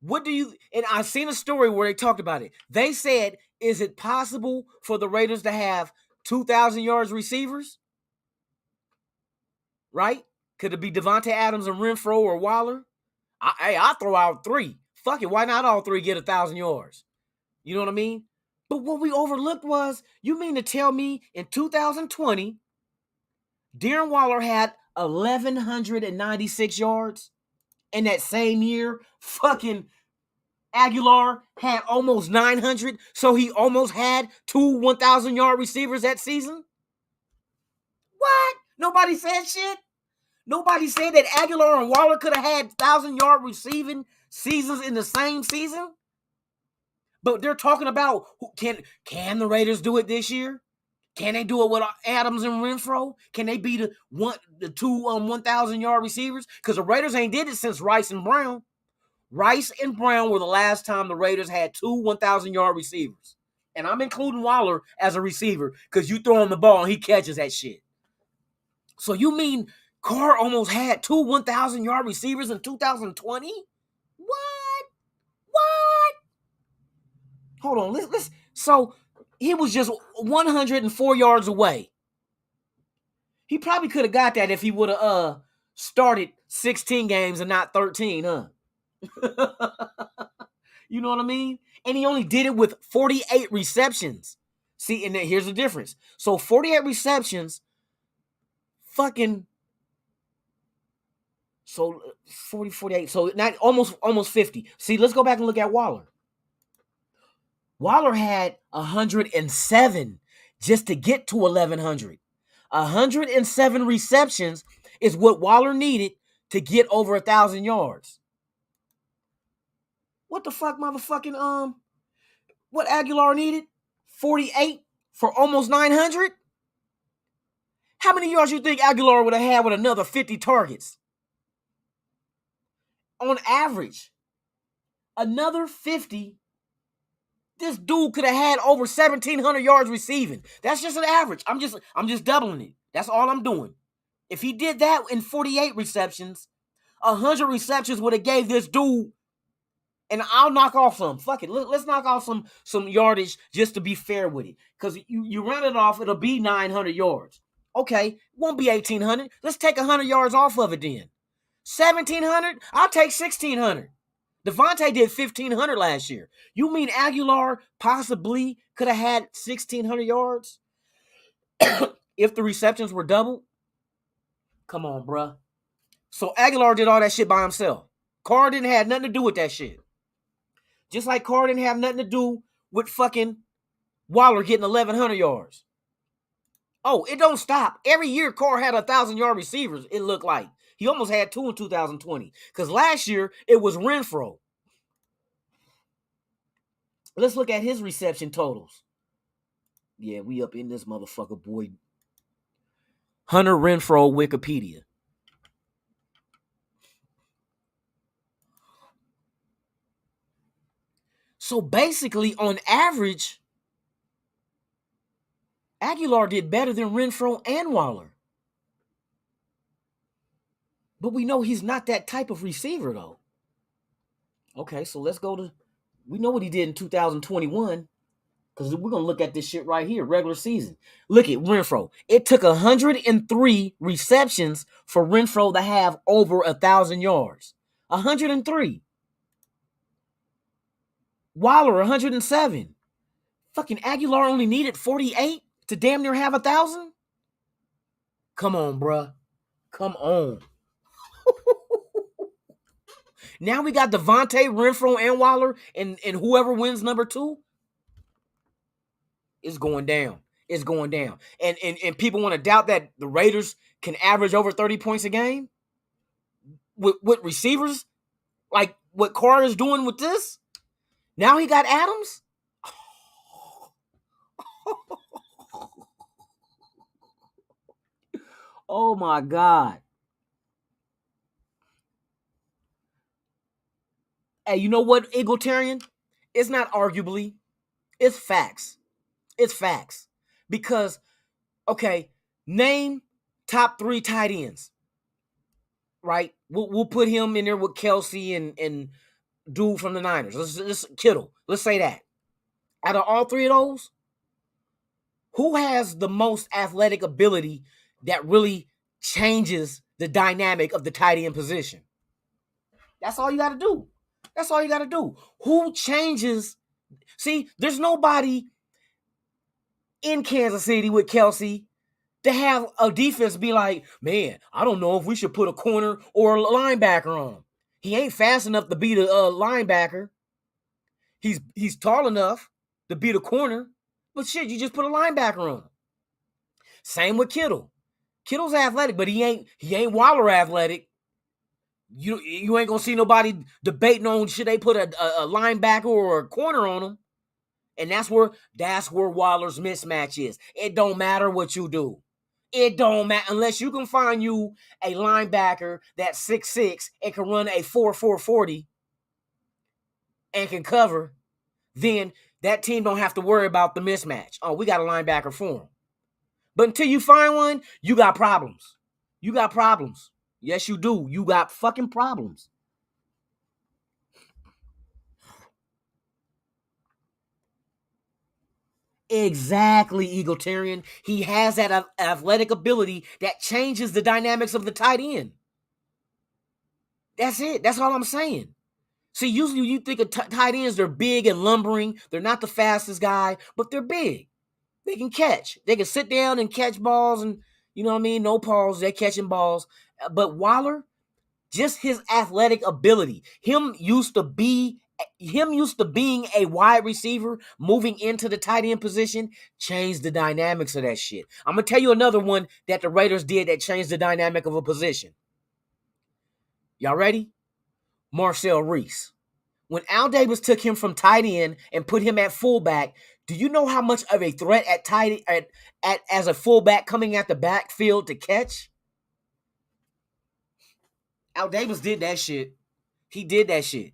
And I've seen a story where they talked about it. They said, is it possible for the Raiders to have 2,000 yards receivers? Right? Could it be Davante Adams and Renfro or Waller? I'll throw out 3. Fuck it, why not all 3 get 1,000 yards? You know what I mean? But what we overlooked was, you mean to tell me in 2020, Darren Waller had 1,196 yards? And that same year, fucking Aguilar had almost 900, so he almost had 2 1,000-yard receivers that season? What? Nobody said shit? Nobody said that Aguilar and Waller could have had 1,000-yard receiving seasons in the same season? But they're talking about, can the Raiders do it this year? Can they do it with Adams and Renfro? Can they be the 2 1,000-yard receivers? Because the Raiders ain't did it since Rice and Brown. Rice and Brown were the last time the Raiders had 2 1,000-yard receivers. And I'm including Waller as a receiver, because you throw him the ball and he catches that shit. So you mean Carr almost had 2 1,000-yard receivers in 2020? What? Hold on. Let's. So he was just 104 yards away. He probably could have got that if he would have started 16 games and not 13, huh? You know what I mean? And he only did it with 48 receptions. See, and then here's the difference. So 48 receptions, fucking, so 40, 48, so not almost 50. See, let's go back and look at Waller. Waller had 107 just to get to 1,100. 107 receptions is what Waller needed to get over 1,000 yards. What the fuck, motherfucking, what Aguilar needed? 48 for almost 900? How many yards you think Aguilar would have had with another 50 targets? On average, another 50. This dude could have had over 1,700 yards receiving. That's just an average. I'm just doubling it. That's all I'm doing. If he did that in 48 receptions, 100 receptions would have gave this dude, and I'll knock off some. Fuck it. Let's knock off some yardage just to be fair with it. Because you run it off, it'll be 900 yards. Okay, won't be 1,800. Let's take 100 yards off of it then. 1,700? I'll take 1,600. Devontae did 1,500 last year. You mean Aguilar possibly could have had 1,600 yards if the receptions were doubled? Come on, bruh. So Aguilar did all that shit by himself. Carr didn't have nothing to do with that shit. Just like Carr didn't have nothing to do with fucking Waller getting 1,100 yards. Oh, it don't stop. Every year Carr had 1,000-yard receivers, it looked like. He almost had 2 in 2020. Because last year, it was Renfrow. Let's look at his reception totals. Yeah, we up in this motherfucker, boy. Hunter Renfrow, Wikipedia. So basically, on average, Aguilar did better than Renfrow and Waller. But we know he's not that type of receiver, though. Okay, so let's go to... We know what he did in 2021, because we're going to look at this shit right here, regular season. Look at Renfrow. It took 103 receptions for Renfrow to have over 1,000 yards. 103. Waller, 107. Fucking Aguilar only needed 48 to damn near have 1,000? Come on, bruh. Come on. Now we got Devontae, Renfrow, and Waller, and whoever wins number 2, it's going down. It's going down. And people want to doubt that the Raiders can average over 30 points a game with receivers like what Carr is doing with this. Now he got Adams. Oh my God. Hey, you know what, Egalitarian? It's not arguably. It's facts. It's facts. Because, okay, name top 3 tight ends. Right? We'll put him in there with Kelsey and dude from the Niners. Let's Kittle. Let's say that. Out of all 3 of those, who has the most athletic ability that really changes the dynamic of the tight end position? That's all you got to do. That's all you got to do. Who changes? See, there's nobody in Kansas City with Kelsey to have a defense be like, man, I don't know if we should put a corner or a linebacker on him. He ain't fast enough to beat a linebacker. He's tall enough to beat a corner, but shit, you just put a linebacker on him. Same with Kittle. Kittle's athletic, but he ain't Waller athletic. You ain't gonna see nobody debating on should they put a linebacker or a corner on him. And that's where Waller's mismatch is. It don't matter what you do. It don't matter unless you can find you a linebacker that's 6'6" and can run a 4.40 and can cover, then that team don't have to worry about the mismatch. Oh, we got a linebacker for him. But until you find one, you got problems. You got problems. Yes, you do. You got fucking problems. Exactly, Egalitarian. He has that athletic ability that changes the dynamics of the tight end. That's it. That's all I'm saying. See, usually you think of tight ends, they're big and lumbering. They're not the fastest guy, but they're big. They can catch. They can sit down and catch balls and, you know what I mean? No pause. They're catching balls. But Waller, just his athletic ability, him used to being a wide receiver, moving into the tight end position, changed the dynamics of that shit. I'm going to tell you another one that the Raiders did that changed the dynamic of a position. Y'all ready? Marcel Reese. When Al Davis took him from tight end and put him at fullback Do you know how much of a threat at tight at as a fullback coming at the backfield to catch? Al Davis did that shit. He did that shit.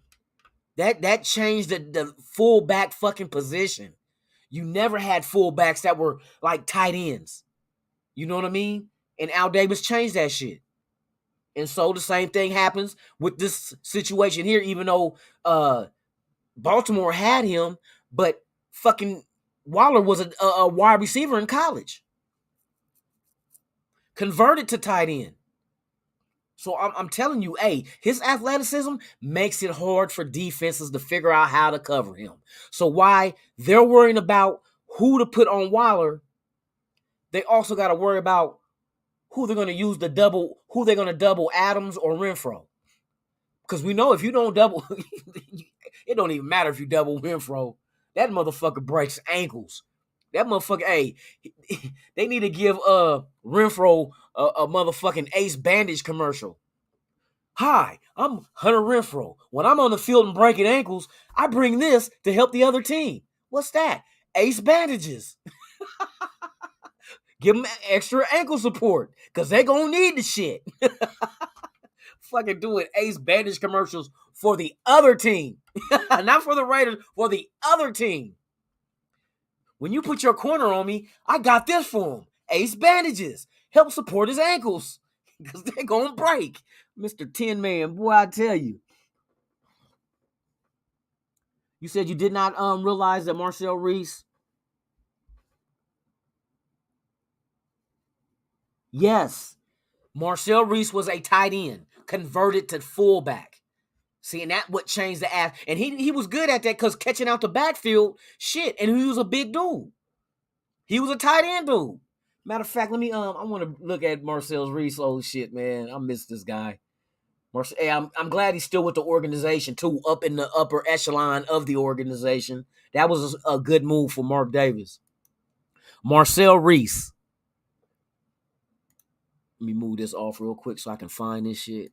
That changed the fullback fucking position. You never had fullbacks that were like tight ends. You know what I mean? And Al Davis changed that shit. And so the same thing happens with this situation here, even though Baltimore had him, but fucking Waller was a wide receiver in college. Converted to tight end. So I'm telling you, his athleticism makes it hard for defenses to figure out how to cover him. So why they're worrying about who to put on Waller, they also got to worry about who they're going to use who they're going to double Adams or Renfro. Because we know if you don't double, it don't even matter if you double Renfro. That motherfucker breaks ankles. That motherfucker, they need to give Renfro a motherfucking Ace Bandage commercial. Hi, I'm Hunter Renfro. When I'm on the field and breaking ankles, I bring this to help the other team. What's that? Ace Bandages. Give them extra ankle support because they're going to need the shit. Fucking doing Ace Bandage commercials for the other team. Not for the Raiders, for the other team. When you put your corner on me, I got this for him. Ace Bandages. Help support his ankles because they're going to break. Mr. Tin Man, boy, I tell you. You said you did not realize that Marcel Reese. Yes. Marcel Reese was a tight end, converted to fullback. See, and that what changed the ass. And he was good at that because catching out the backfield, shit. And he was a big dude. He was a tight end dude. Matter of fact, let me I want to look at Marcel Reese. Oh shit, man. I miss this guy. I'm glad he's still with the organization too, up in the upper echelon of the organization. That was a good move for Mark Davis. Marcel Reese. Let me move this off real quick so I can find this shit.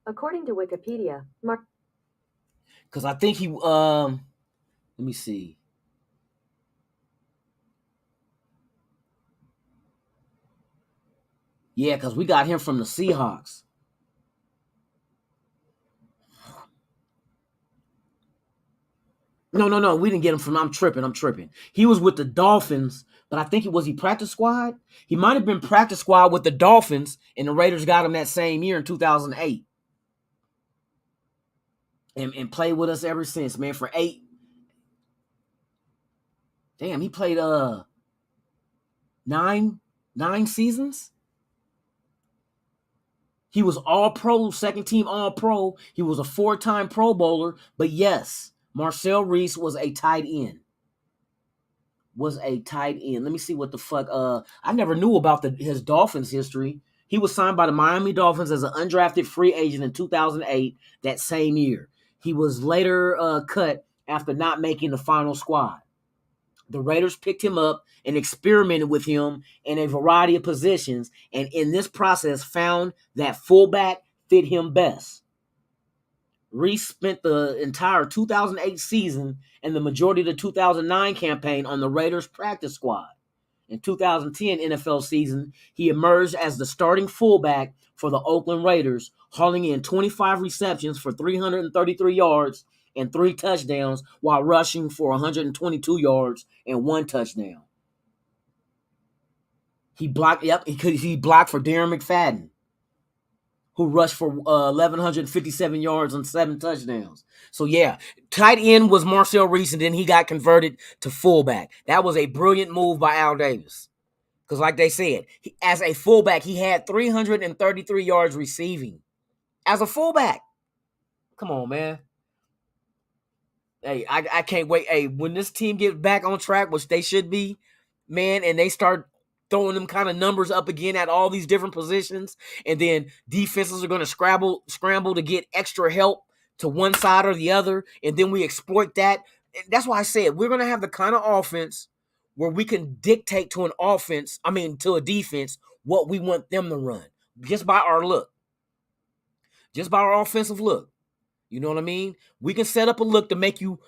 According to Wikipedia, Mark. Because I think he let me see. Yeah, because we got him from the Seahawks. No. We didn't get him from. I'm tripping. He was with the Dolphins, but I think he practice squad? He might have been practice squad with the Dolphins, and the Raiders got him that same year in 2008. And played with us ever since, man, for 8. Damn, he played 9 seasons. He was all-pro, second-team all-pro. He was a 4-time Pro Bowler. But yes, Marcel Reese was a tight end. Let me see what the fuck. I never knew about his Dolphins history. He was signed by the Miami Dolphins as an undrafted free agent in 2008, that same year. He was later cut after not making the final squad. The Raiders picked him up and experimented with him in a variety of positions, and in this process found that fullback fit him best. Reese spent the entire 2008 season and the majority of the 2009 campaign on the Raiders practice squad. In 2010 NFL season, he emerged as the starting fullback for the Oakland Raiders, hauling in 25 receptions for 333 yards and 3 touchdowns while rushing for 122 yards and 1 touchdown. He blocked for Darren McFadden, who rushed for 1,157 yards and 7 touchdowns. So yeah, tight end was Marcel Reese, and then he got converted to fullback. That was a brilliant move by Al Davis. Because like they said, as a fullback, he had 333 yards receiving. As a fullback. Come on, man. Hey, I can't wait. Hey, when this team gets back on track, which they should be, man, and they start throwing them kind of numbers up again at all these different positions, and then defenses are going to scramble to get extra help to one side or the other, and then we exploit that. That's why I said we're going to have the kind of offense where we can dictate to a defense what we want them to run just by our look, just by our offensive look. You know what I mean? We can set up a look to make you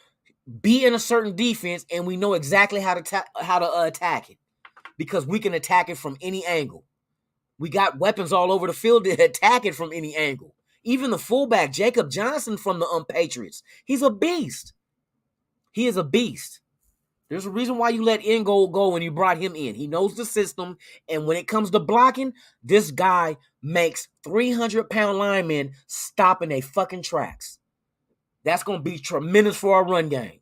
be in a certain defense, and we know exactly how to attack it, because we can attack it from any angle. We got weapons all over the field to attack it from any angle. Even the fullback, Jacob Johnson from the Patriots, he's a beast. He is a beast. There's a reason why you let Ingold go and you brought him in. He knows the system, and when it comes to blocking, this guy makes 300-pound linemen stop in their fucking tracks. That's going to be tremendous for our run game.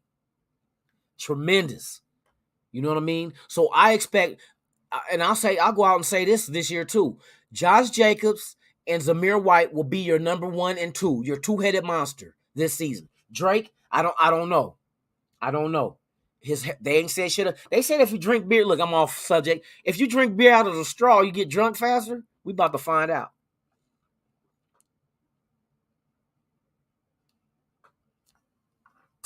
Tremendous. You know what I mean? So I expect, and I'll go out and say this year too. Josh Jacobs and Zamir White will be your number 1 and 2, your two-headed monster this season. Drake, I don't know. I don't know. They ain't said shit. They said if you drink beer, look, I'm off subject. If you drink beer out of the straw, you get drunk faster. We about to find out.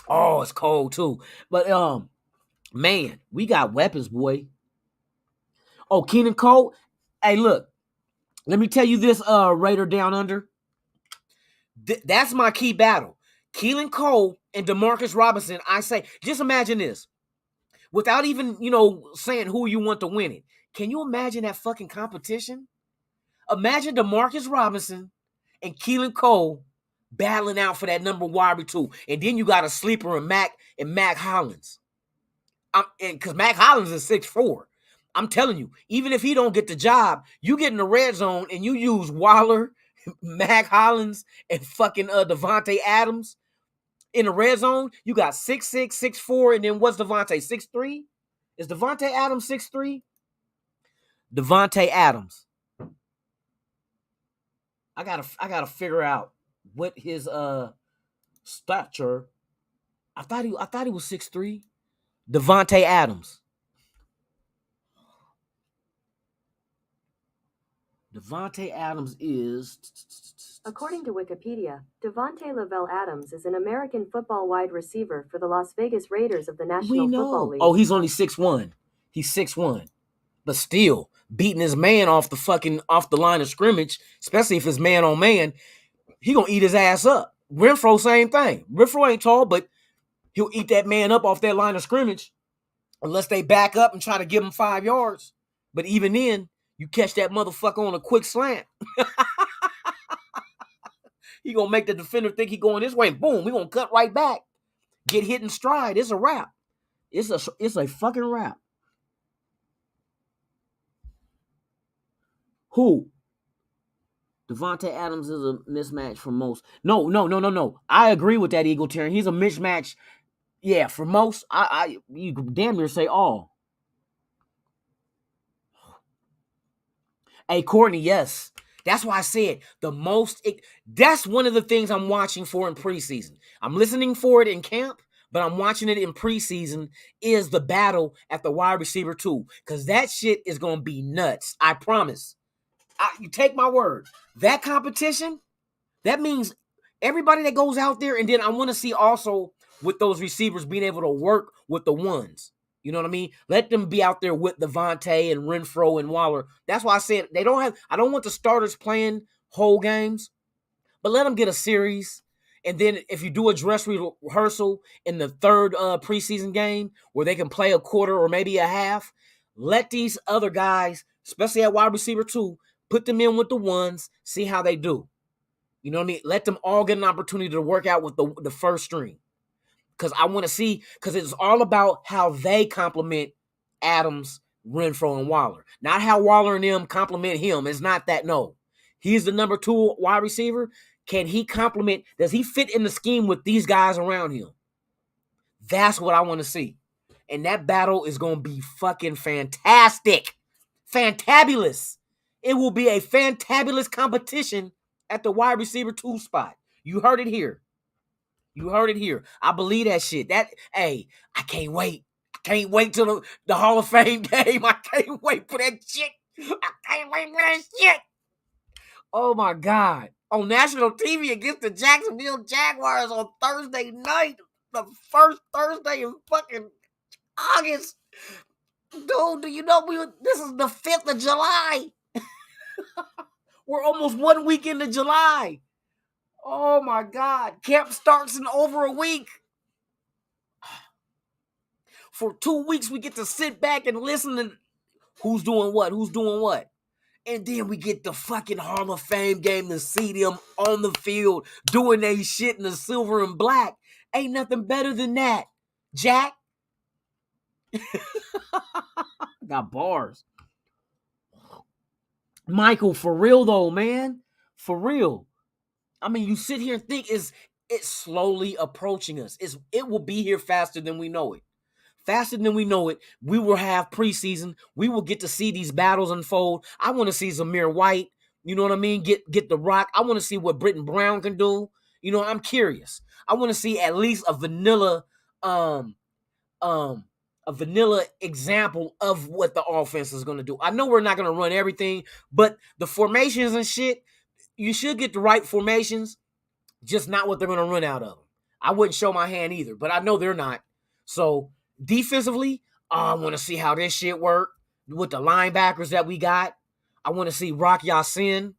Oh, it's cold too. But man, we got weapons, boy. Oh, Keenan Cole. Hey, look. Let me tell you this, Raider Down Under. That's my key battle. Keelan Cole and DeMarcus Robinson. I say, just imagine this. Without even, saying who you want to win it. Can you imagine that fucking competition? Imagine DeMarcus Robinson and Keelan Cole battling out for that number wide receiver. And then you got a sleeper in Mac Hollins. Because Mac Hollins is 6'4". I'm telling you, even if he don't get the job, you get in the red zone and you use Waller, Mac Hollins, and fucking Davante Adams in the red zone. You got 6'6", 6'4", and then what's Davante, 6'3"? Is Davante Adams 6'3"? Davante Adams. I gotta figure out what his stature. I thought he was 6'3". Davante Adams. Davante Adams is... According to Wikipedia, Davante Lavelle Adams is an American football wide receiver for the Las Vegas Raiders of the National Football League. Oh, he's only 6'1". He's 6'1". But still, beating his man off the line of scrimmage, especially if it's man on man, he gonna eat his ass up. Renfro, same thing. Renfro ain't tall, but he'll eat that man up off that line of scrimmage unless they back up and try to give him 5 yards. But even then, you catch that motherfucker on a quick slant. He gonna make the defender think he going this way. Boom, he gonna cut right back. Get hit in stride. It's a wrap. It's a fucking wrap. Who? Davante Adams is a mismatch for most. No. I agree with that, Eagle Terry. He's a mismatch. Yeah, for most. You damn near say all. Hey, Courtney, yes. That's why I said that's one of the things I'm watching for in preseason. I'm listening for it in camp, but I'm watching it in preseason, is the battle at the wide receiver 2. Because that shit is going to be nuts. I promise. You take my word. That competition, that means everybody that goes out there, and then I want to see also with those receivers being able to work with the ones. You know what I mean? Let them be out there with Davante and Renfro and Waller. That's why I said I don't want the starters playing whole games, but let them get a series. And then if you do a dress rehearsal in the third preseason game where they can play a quarter or maybe a half, let these other guys, especially at wide receiver 2, put them in with the ones, see how they do. You know what I mean? Let them all get an opportunity to work out with the first string. Because I want to see, because it's all about how they complement Adams, Renfro, and Waller. Not how Waller and them complement him. It's not that, no. He's the number 2 wide receiver. Can he complement, does he fit in the scheme with these guys around him? That's what I want to see. And that battle is going to be fucking fantastic. Fantabulous. It will be a fantabulous competition at the wide receiver 2 spot. You heard it here. You heard it here. I believe that shit. I can't wait. I can't wait till the Hall of Fame game. I can't wait for that shit. I can't wait for that shit. Oh, my God. On national TV against the Jacksonville Jaguars on Thursday night. The first Thursday in fucking August. Dude, do you know this is the 5th of July? We're almost 1 week into July. Oh, my God. Camp starts in over a week. For 2 weeks, we get to sit back and listen to who's doing what. And then we get the fucking Hall of Fame game to see them on the field doing they shit in the silver and black. Ain't nothing better than that, Jack. Got bars. Michael, for real though, man. For real. I mean, you sit here and think it's slowly approaching us. It will be here faster than we know it. Faster than we know it. We will have preseason. We will get to see these battles unfold. I want to see Zamir White. You know what I mean? Get The Rock. I want to see what Britton Brown can do. You know, I'm curious. I want to see at least a vanilla example of what the offense is going to do. I know we're not going to run everything, but the formations and shit, you should get the right formations, just not what they're going to run out of. I wouldn't show my hand either, but I know they're not. So defensively, I want to see how this shit work with the linebackers that we got. I want to see Rock Ya-Sin,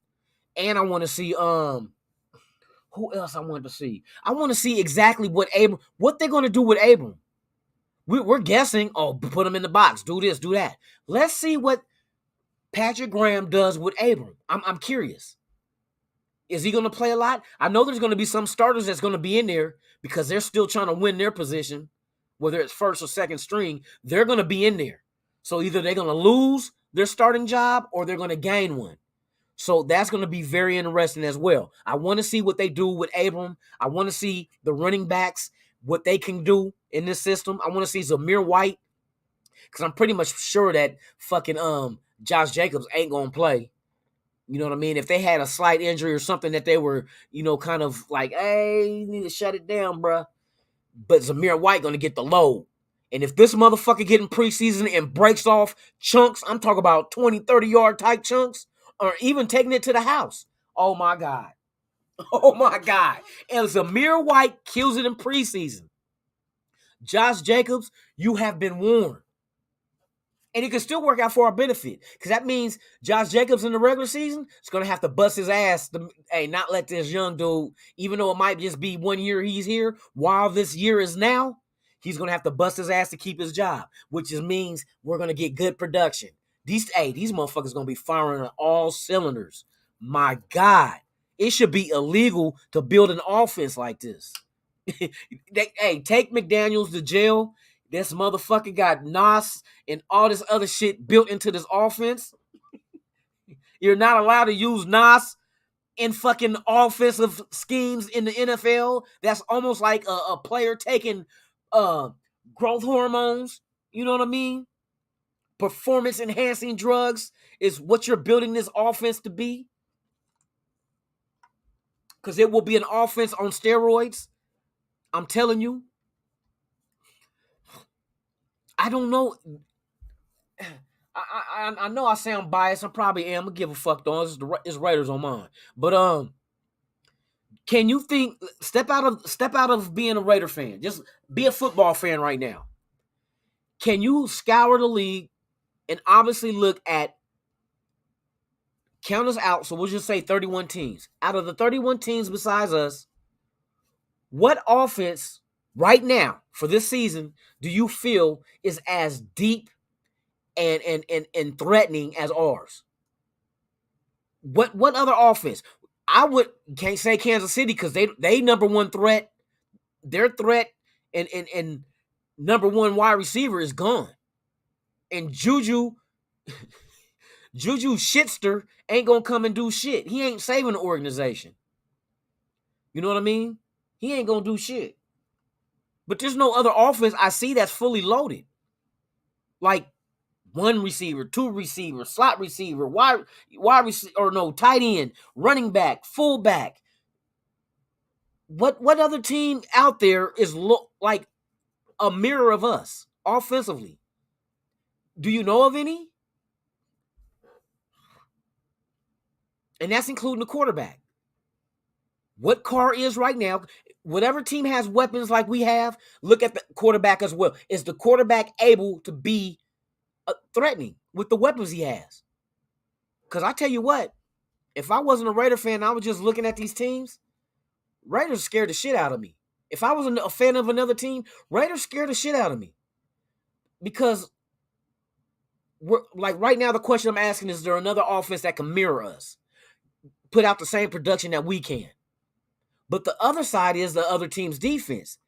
and I want to see who else I want to see. I want to see exactly what they're going to do with Abram. We're guessing, put him in the box, do this, do that. Let's see what Patrick Graham does with Abram. I'm curious. Is he going to play a lot? I know there's going to be some starters that's going to be in there because they're still trying to win their position, whether it's first or second string. They're going to be in there. So either they're going to lose their starting job or they're going to gain one. So that's going to be very interesting as well. I want to see what they do with Abram. I want to see the running backs, what they can do in this system. I want to see Zamir White, because I'm pretty much sure that fucking Josh Jacobs ain't going to play. You know what I mean? If they had a slight injury or something that they were, kind of like, hey, you need to shut it down, bruh. But Zamir White going to get the load. And if this motherfucker getting preseason and breaks off chunks, I'm talking about 20, 30-yard type chunks, or even taking it to the house. Oh, my God. Oh, my God. And Zamir White kills it in preseason. Josh Jacobs, you have been warned. And it can still work out for our benefit. Because that means Josh Jacobs in the regular season is going to have to bust his ass to, not let this young dude, even though it might just be 1 year he's here, while this year is now, he's going to have to bust his ass to keep his job, which just means we're going to get good production. These motherfuckers going to be firing on all cylinders. My God. It should be illegal to build an offense like this. Take McDaniels to jail. This motherfucker got Nas and all this other shit built into this offense. You're not allowed to use Nas in fucking offensive schemes in the NFL. That's almost like a player taking growth hormones. You know what I mean? Performance-enhancing drugs is what you're building this offense to be. Because it will be an offense on steroids. I'm telling you. I don't know. I know I sound biased. I probably am. I'm going to give a fuck though. It's Raiders on mine. But can you think, step out of being a Raider fan. Just be a football fan right now. Can you scour the league and obviously look at, count us out, so we'll just say 31 teams. Out of the 31 teams besides us, what offense right now for this season do you feel is as deep and threatening as ours? What other offense? Can't say Kansas City because they number one threat. Their threat and number one wide receiver is gone. And Juju Shitster ain't gonna come and do shit. He ain't saving the organization. You know what I mean? He ain't gonna do shit. But there's no other offense I see that's fully loaded. Like one receiver, two receivers, slot receiver, wide receiver, or no, tight end, running back, fullback. What other team out there is like a mirror of us offensively? Do you know of any? And that's including the quarterback. What Carr is right now, whatever team has weapons like we have, look at the quarterback as well. Is the quarterback able to be threatening with the weapons he has? Because I tell you what, if I wasn't a Raider fan, I was just looking at these teams, Raiders scared the shit out of me. If I wasn't a fan of another team, Raiders scared the shit out of me. because we're like right now, the question I'm asking is there another offense that can mirror us, put out the same production that we can? But the other side is the other team's defense.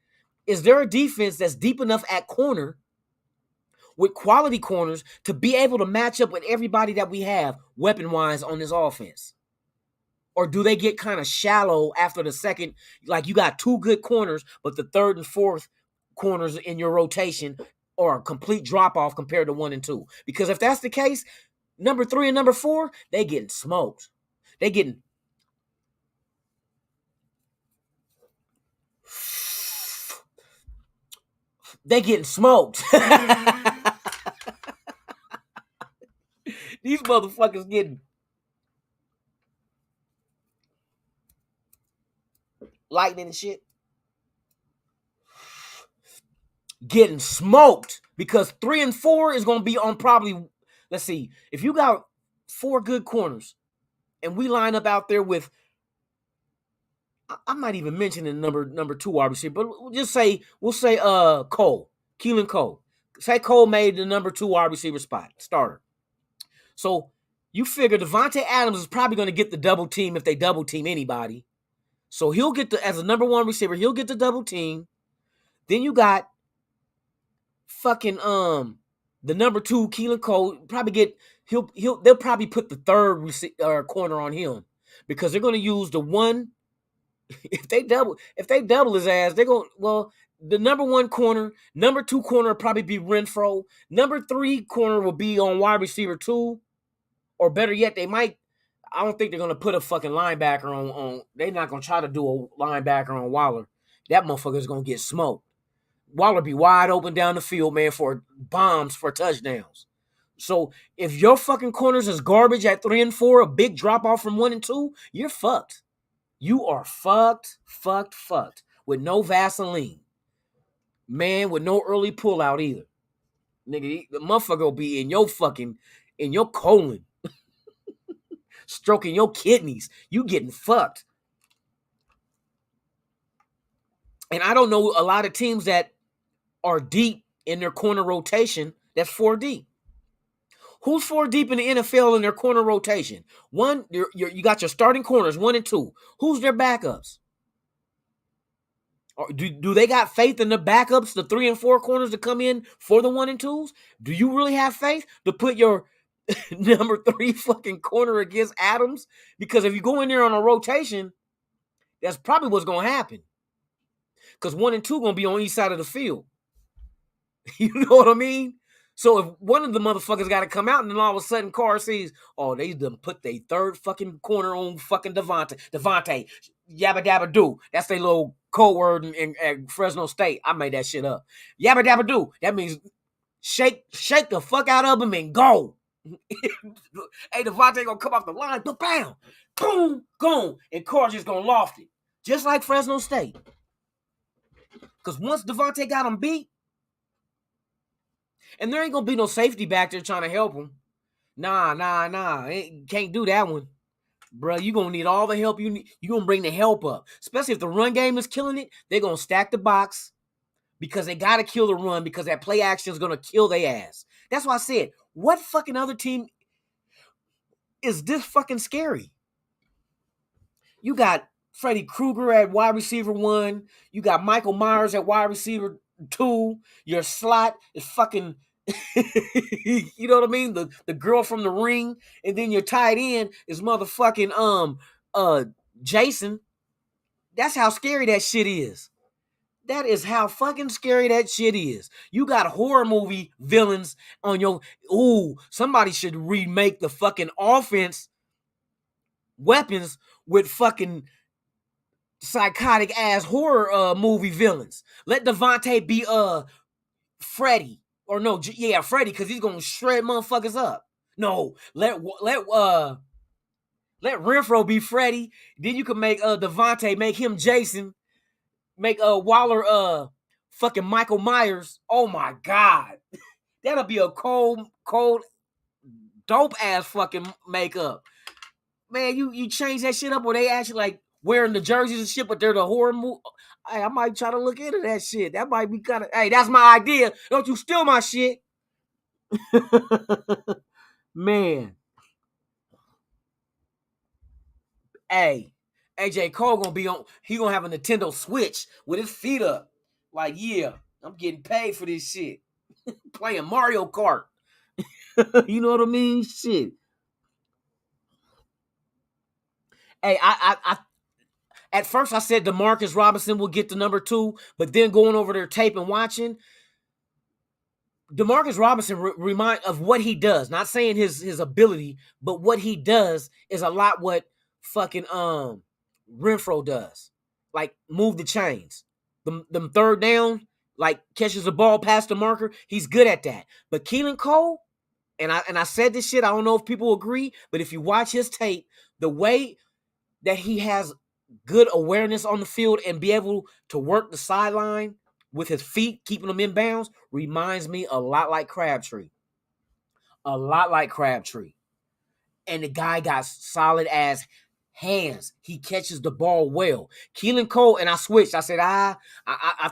Is there a defense that's deep enough at corner with quality corners to be able to match up with everybody that we have weapon-wise on this offense? Or do they get kind of shallow after the second? Like you got two good corners, but the third and fourth corners in your rotation are a complete drop-off compared to 1 and 2. Because if that's the case, number 3 and number 4, they getting smoked. They getting smoked. These motherfuckers getting lightning and shit. Getting smoked because 3 and 4 is going to be on probably, let's see, if you got 4 good corners and we line up out there with, I'm not even mentioning number 2 wide receiver, but we'll say Cole, Keelan Cole. Say Cole made the number 2 wide receiver spot, starter. So you figure Davante Adams is probably going to get the double team if they double team anybody. So he'll get as a number 1 receiver, he'll get the double team. Then you got fucking the number 2 Keelan Cole probably get they'll probably put the third corner on him because they're going to use the one. If they double his ass, they're going the number 1 corner, number 2 corner will probably be Renfro. Number 3 corner will be on wide receiver 2, or better yet, they might. I don't think they're gonna put a fucking linebacker on. They're not gonna try to do a linebacker on Waller. That motherfucker's gonna get smoked. Waller be wide open down the field, man, for bombs for touchdowns. So if your fucking corners is garbage at 3 and 4, a big drop off from 1 and 2, you're fucked. You are fucked with no Vaseline, man, with no early pullout either. Nigga, the motherfucker will be in your colon. Stroking your kidneys. You getting fucked. And I don't know a lot of teams that are deep in their corner rotation that's 4 deep. Who's 4 deep in the NFL in their corner rotation? One, you got your starting corners, 1 and 2. Who's their backups? Or do they got faith in the backups, the 3 and 4 corners to come in for the 1 and 2s? Do you really have faith to put your number 3 fucking corner against Adams? Because if you go in there on a rotation, that's probably what's going to happen. Because 1 and 2 going to be on each side of the field. You know what I mean? So if one of the motherfuckers got to come out and then all of a sudden Carr sees, oh, they done put their third fucking corner on fucking Davante, yabba dabba do. That's their little code word in Fresno State. I made that shit up. Yabba dabba do. That means shake the fuck out of him and go. Hey, Davante gonna come off the line, but bam, boom, gone, and Carr just gonna loft it, just like Fresno State. Because once Davante got him beat, and there ain't gonna be no safety back there trying to help him. Nah, can't do that one, bro. You gonna need all the help you need. You gonna bring the help up, especially if the run game is killing it. They're gonna stack the box because they gotta kill the run because that play action is gonna kill their ass. That's why I said, what fucking other team is this fucking scary? You got Freddy Krueger at wide receiver 1. You got Michael Myers at wide receiver 2. Your slot is fucking, you know what I mean? The girl from The Ring. And then your tight end is motherfucking Jason. That's how scary that shit is. That is how fucking scary that shit is. You got horror movie villains on your... Ooh, somebody should remake the fucking offense weapons with fucking psychotic ass horror movie villains. Let Davante be Freddy. Or no, Freddy, because he's gonna shred motherfuckers up. No, let Renfro be Freddy. Then you can make Davante, make him Jason. Make Waller fucking Michael Myers. Oh my God. That'll be a cold, dope ass fucking makeup. Man, you change that shit up where they actually like wearing the jerseys and shit, but they're the horror movie. Hey, I might try to look into that shit. That might be kind of, hey, that's my idea. Don't you steal my shit. Man. Hey, AJ Cole gonna be on. He gonna have a Nintendo Switch with his feet up. Like, yeah, I'm getting paid for this shit. Playing Mario Kart. You know what I mean? Shit. Hey, I at first I said Demarcus Robinson will get to number 2, but then going over their tape and watching, Demarcus Robinson remind of what he does. Not saying his ability, but what he does is a lot what fucking Renfro does. Like, move the chains. Them third down, like, catches the ball past the marker. He's good at that. But Keelan Cole, and I said this shit, I don't know if people agree, but if you watch his tape, the way that he has good awareness on the field and be able to work the sideline with his feet, keeping them in bounds, reminds me a lot like Crabtree. A lot like Crabtree. And the guy got solid ass hands. He catches the ball well. Keelan Cole, and I switched. I said, I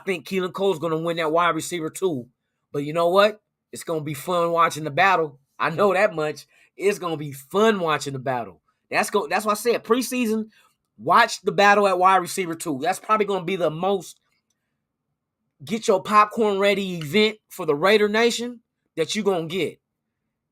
think Keelan Cole's going to win that wide receiver too. But you know what? It's going to be fun watching the battle. I know that much. It's going to be fun watching the battle. That's why I said preseason, watch the battle at wide receiver too. That's probably going to be the most get your popcorn ready event for the Raider Nation that you're going to get.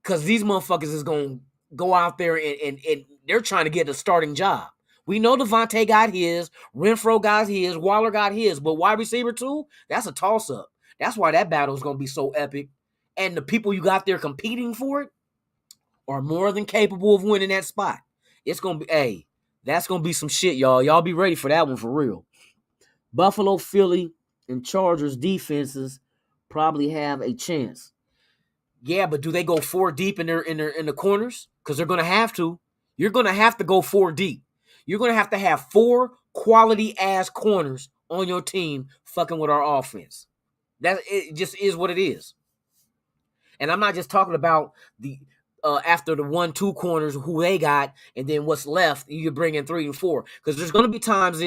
Because these motherfuckers is going to go out there and they're trying to get a starting job. We know Devontae got his, Renfro got his, Waller got his, but wide receiver too, that's a toss-up. That's why that battle is going to be so epic. And the people you got there competing for it are more than capable of winning that spot. It's going to be, hey, that's going to be some shit, y'all. Y'all be ready for that one for real. Buffalo, Philly, and Chargers defenses probably have a chance. Yeah, but do they go 4 deep in the corners? Because they're going to have to. You're going to have to go 4 deep. You're going to have 4 quality ass corners on your team fucking with our offense. That it just is what it is. And I'm not just talking about the after the 1-2 corners who they got, and then what's left, you bring in 3 and 4. Because there's going to be times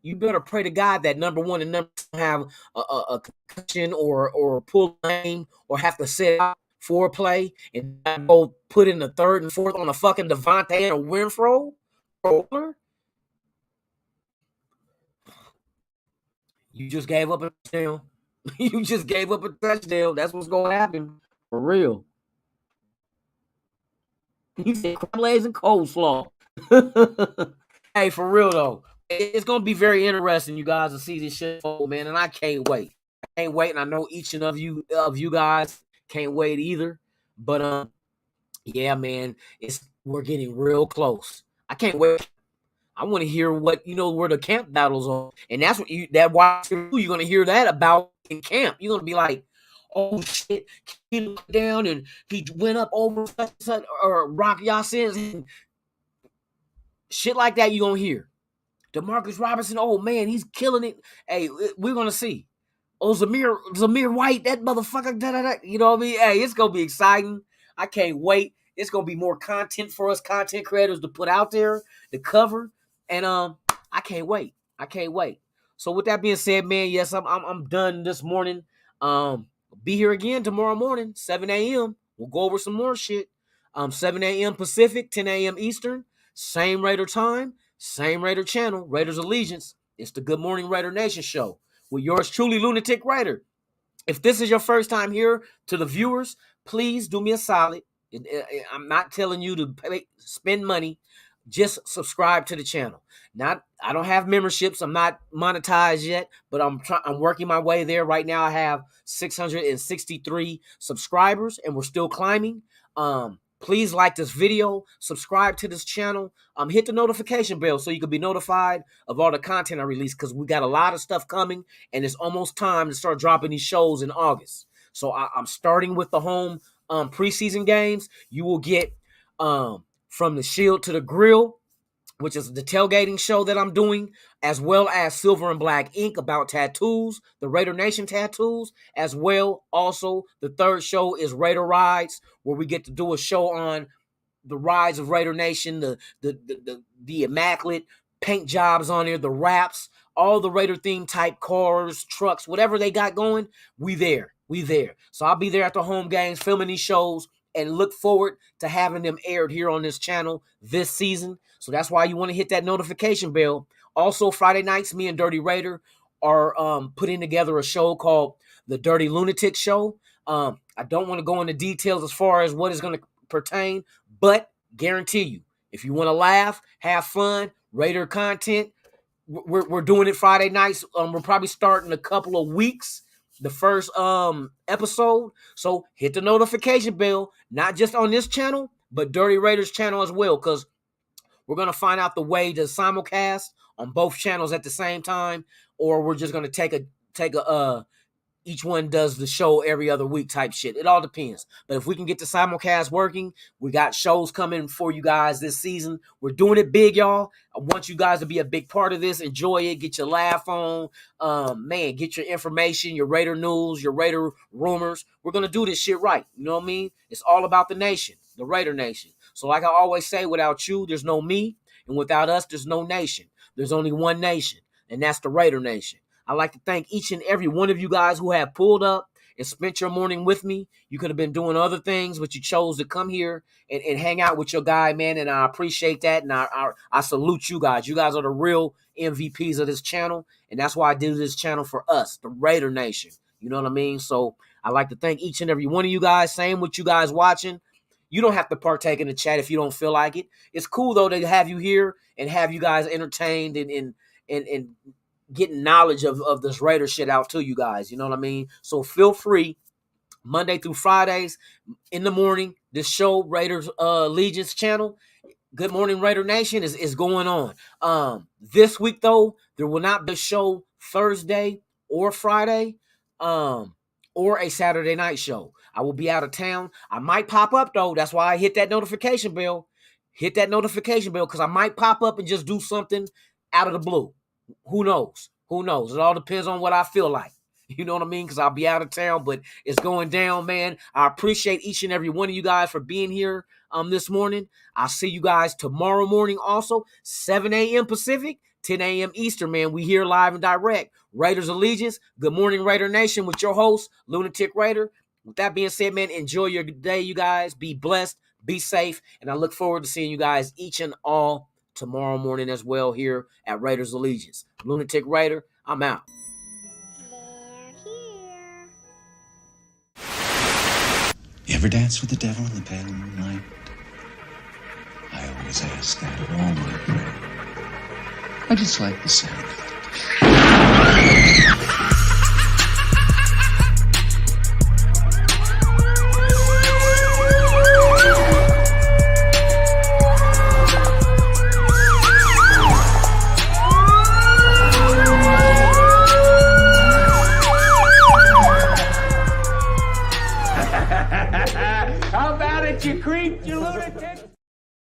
you better pray to God that number 1 and number 2 have a concussion or pull lane or have to sit out for a play and go put in the 3rd and 4th on a fucking Devontae or Renfro. You just gave up a touchdown. You just gave up a touchdown. That's what's going to happen. For real. He said crab legs and coleslaw. Hey, for real though. It's going to be very interesting, you guys, to see this shit, man, and I can't wait. I can't wait, and I know each and of you guys can't wait either. But yeah, man, we're getting real close. I can't wait. I want to hear where the camp battles are, and that's what you're going to hear that about in camp. You're going to be like, oh shit, he looked down and he went up over or Rock Ya-Sin, shit like that. You're going to hear. Demarcus Robinson, oh man, he's killing it. Hey, we're gonna see. Oh, Zamir White, that motherfucker. You know what I mean? Hey, it's gonna be exciting. I can't wait. It's gonna be more content for us content creators to put out there, to cover, and I can't wait. I can't wait. So with that being said, man, yes, I'm done this morning. Be here again tomorrow morning, 7 a.m. We'll go over some more shit. 7 a.m. Pacific, 10 a.m. Eastern, same Raider time. Same Raider channel, Raiders Allegiance. It's the Good Morning Raider Nation show with yours truly, Lunatic Raider. If this is your first time here, to the viewers, please do me a solid. I'm not telling you to spend money. Just subscribe to the channel. I don't have memberships. I'm not monetized yet, but I'm working my way there. Right now, I have 663 subscribers, and we're still climbing. Please like this video, subscribe to this channel, hit the notification bell so you can be notified of all the content I release, because we got a lot of stuff coming, and it's almost time to start dropping these shows in August. So I'm starting with the home preseason games. You will get From the Shield to the Grill, which is the tailgating show that I'm doing, as well as Silver and Black Ink about tattoos, the Raider Nation tattoos, as well. Also, the third show is Raider Rides, where we get to do a show on the rides of Raider Nation, the immaculate paint jobs on there, the wraps, all the Raider theme type cars, trucks, whatever they got going, we there. We there. So I'll be there at the home games filming these shows and look forward to having them aired here on this channel this season. So that's why you want to hit that notification bell. Also, Friday nights, me and Dirty Raider are putting together a show called The Dirty Lunatic Show. I don't want to go into details as far as what is going to pertain, but guarantee you, if you want to laugh, have fun, Raider content, we're doing it Friday nights. We're probably starting a couple of weeks, the first episode. So hit the notification bell, not just on this channel, but Dirty Raiders channel as well, because we're going to find out the way to simulcast on both channels at the same time, or we're just going to take a each one does the show every other week type shit. It all depends. But if we can get the simulcast working, we got shows coming for you guys this season. We're doing it big, y'all. I want you guys to be a big part of this. Enjoy it. Get your laugh on. Man, get your information, your Raider news, your Raider rumors. We're going to do this shit right. You know what I mean? It's all about the nation, the Raider Nation. So like I always say, without you, there's no me. And without us, there's no nation. There's only one nation, and that's the Raider Nation. I'd like to thank each and every one of you guys who have pulled up and spent your morning with me. You could have been doing other things, but you chose to come here and hang out with your guy, man, and I appreciate that, and I salute you guys. You guys are the real MVPs of this channel, and that's why I did this channel for us, the Raider Nation. You know what I mean? So I'd like to thank each and every one of you guys. Same with you guys watching. You don't have to partake in the chat if you don't feel like it. It's cool, though, to have you here and have you guys entertained and getting knowledge of this Raider shit out to you guys. You know what I mean? So feel free, Monday through Fridays in the morning, this show, Raiders Allegiance channel, Good Morning Raider Nation, is going on. This week, though, there will not be a show Thursday or Friday or a Saturday night show. I will be out of town. I might pop up, though. That's why I hit that notification bell. Hit that notification bell, because I might pop up and just do something out of the blue. Who knows? Who knows? It all depends on what I feel like. You know what I mean? Because I'll be out of town, but it's going down, man. I appreciate each and every one of you guys for being here this morning. I'll see you guys tomorrow morning also, 7 a.m. Pacific, 10 a.m. Eastern, man. We here live and direct. Raiders Allegiance, Good Morning Raider Nation with your host, Lunatic Raider. With that being said, man, enjoy your day, you guys. Be blessed, be safe, and I look forward to seeing you guys each and all tomorrow morning as well here at Raiders Allegiance. Lunatic Raider, I'm out. You ever dance with the devil in the pale moonlight? I always ask that of all my prey. I just like the sound of it. How about it, you creep, you lunatic?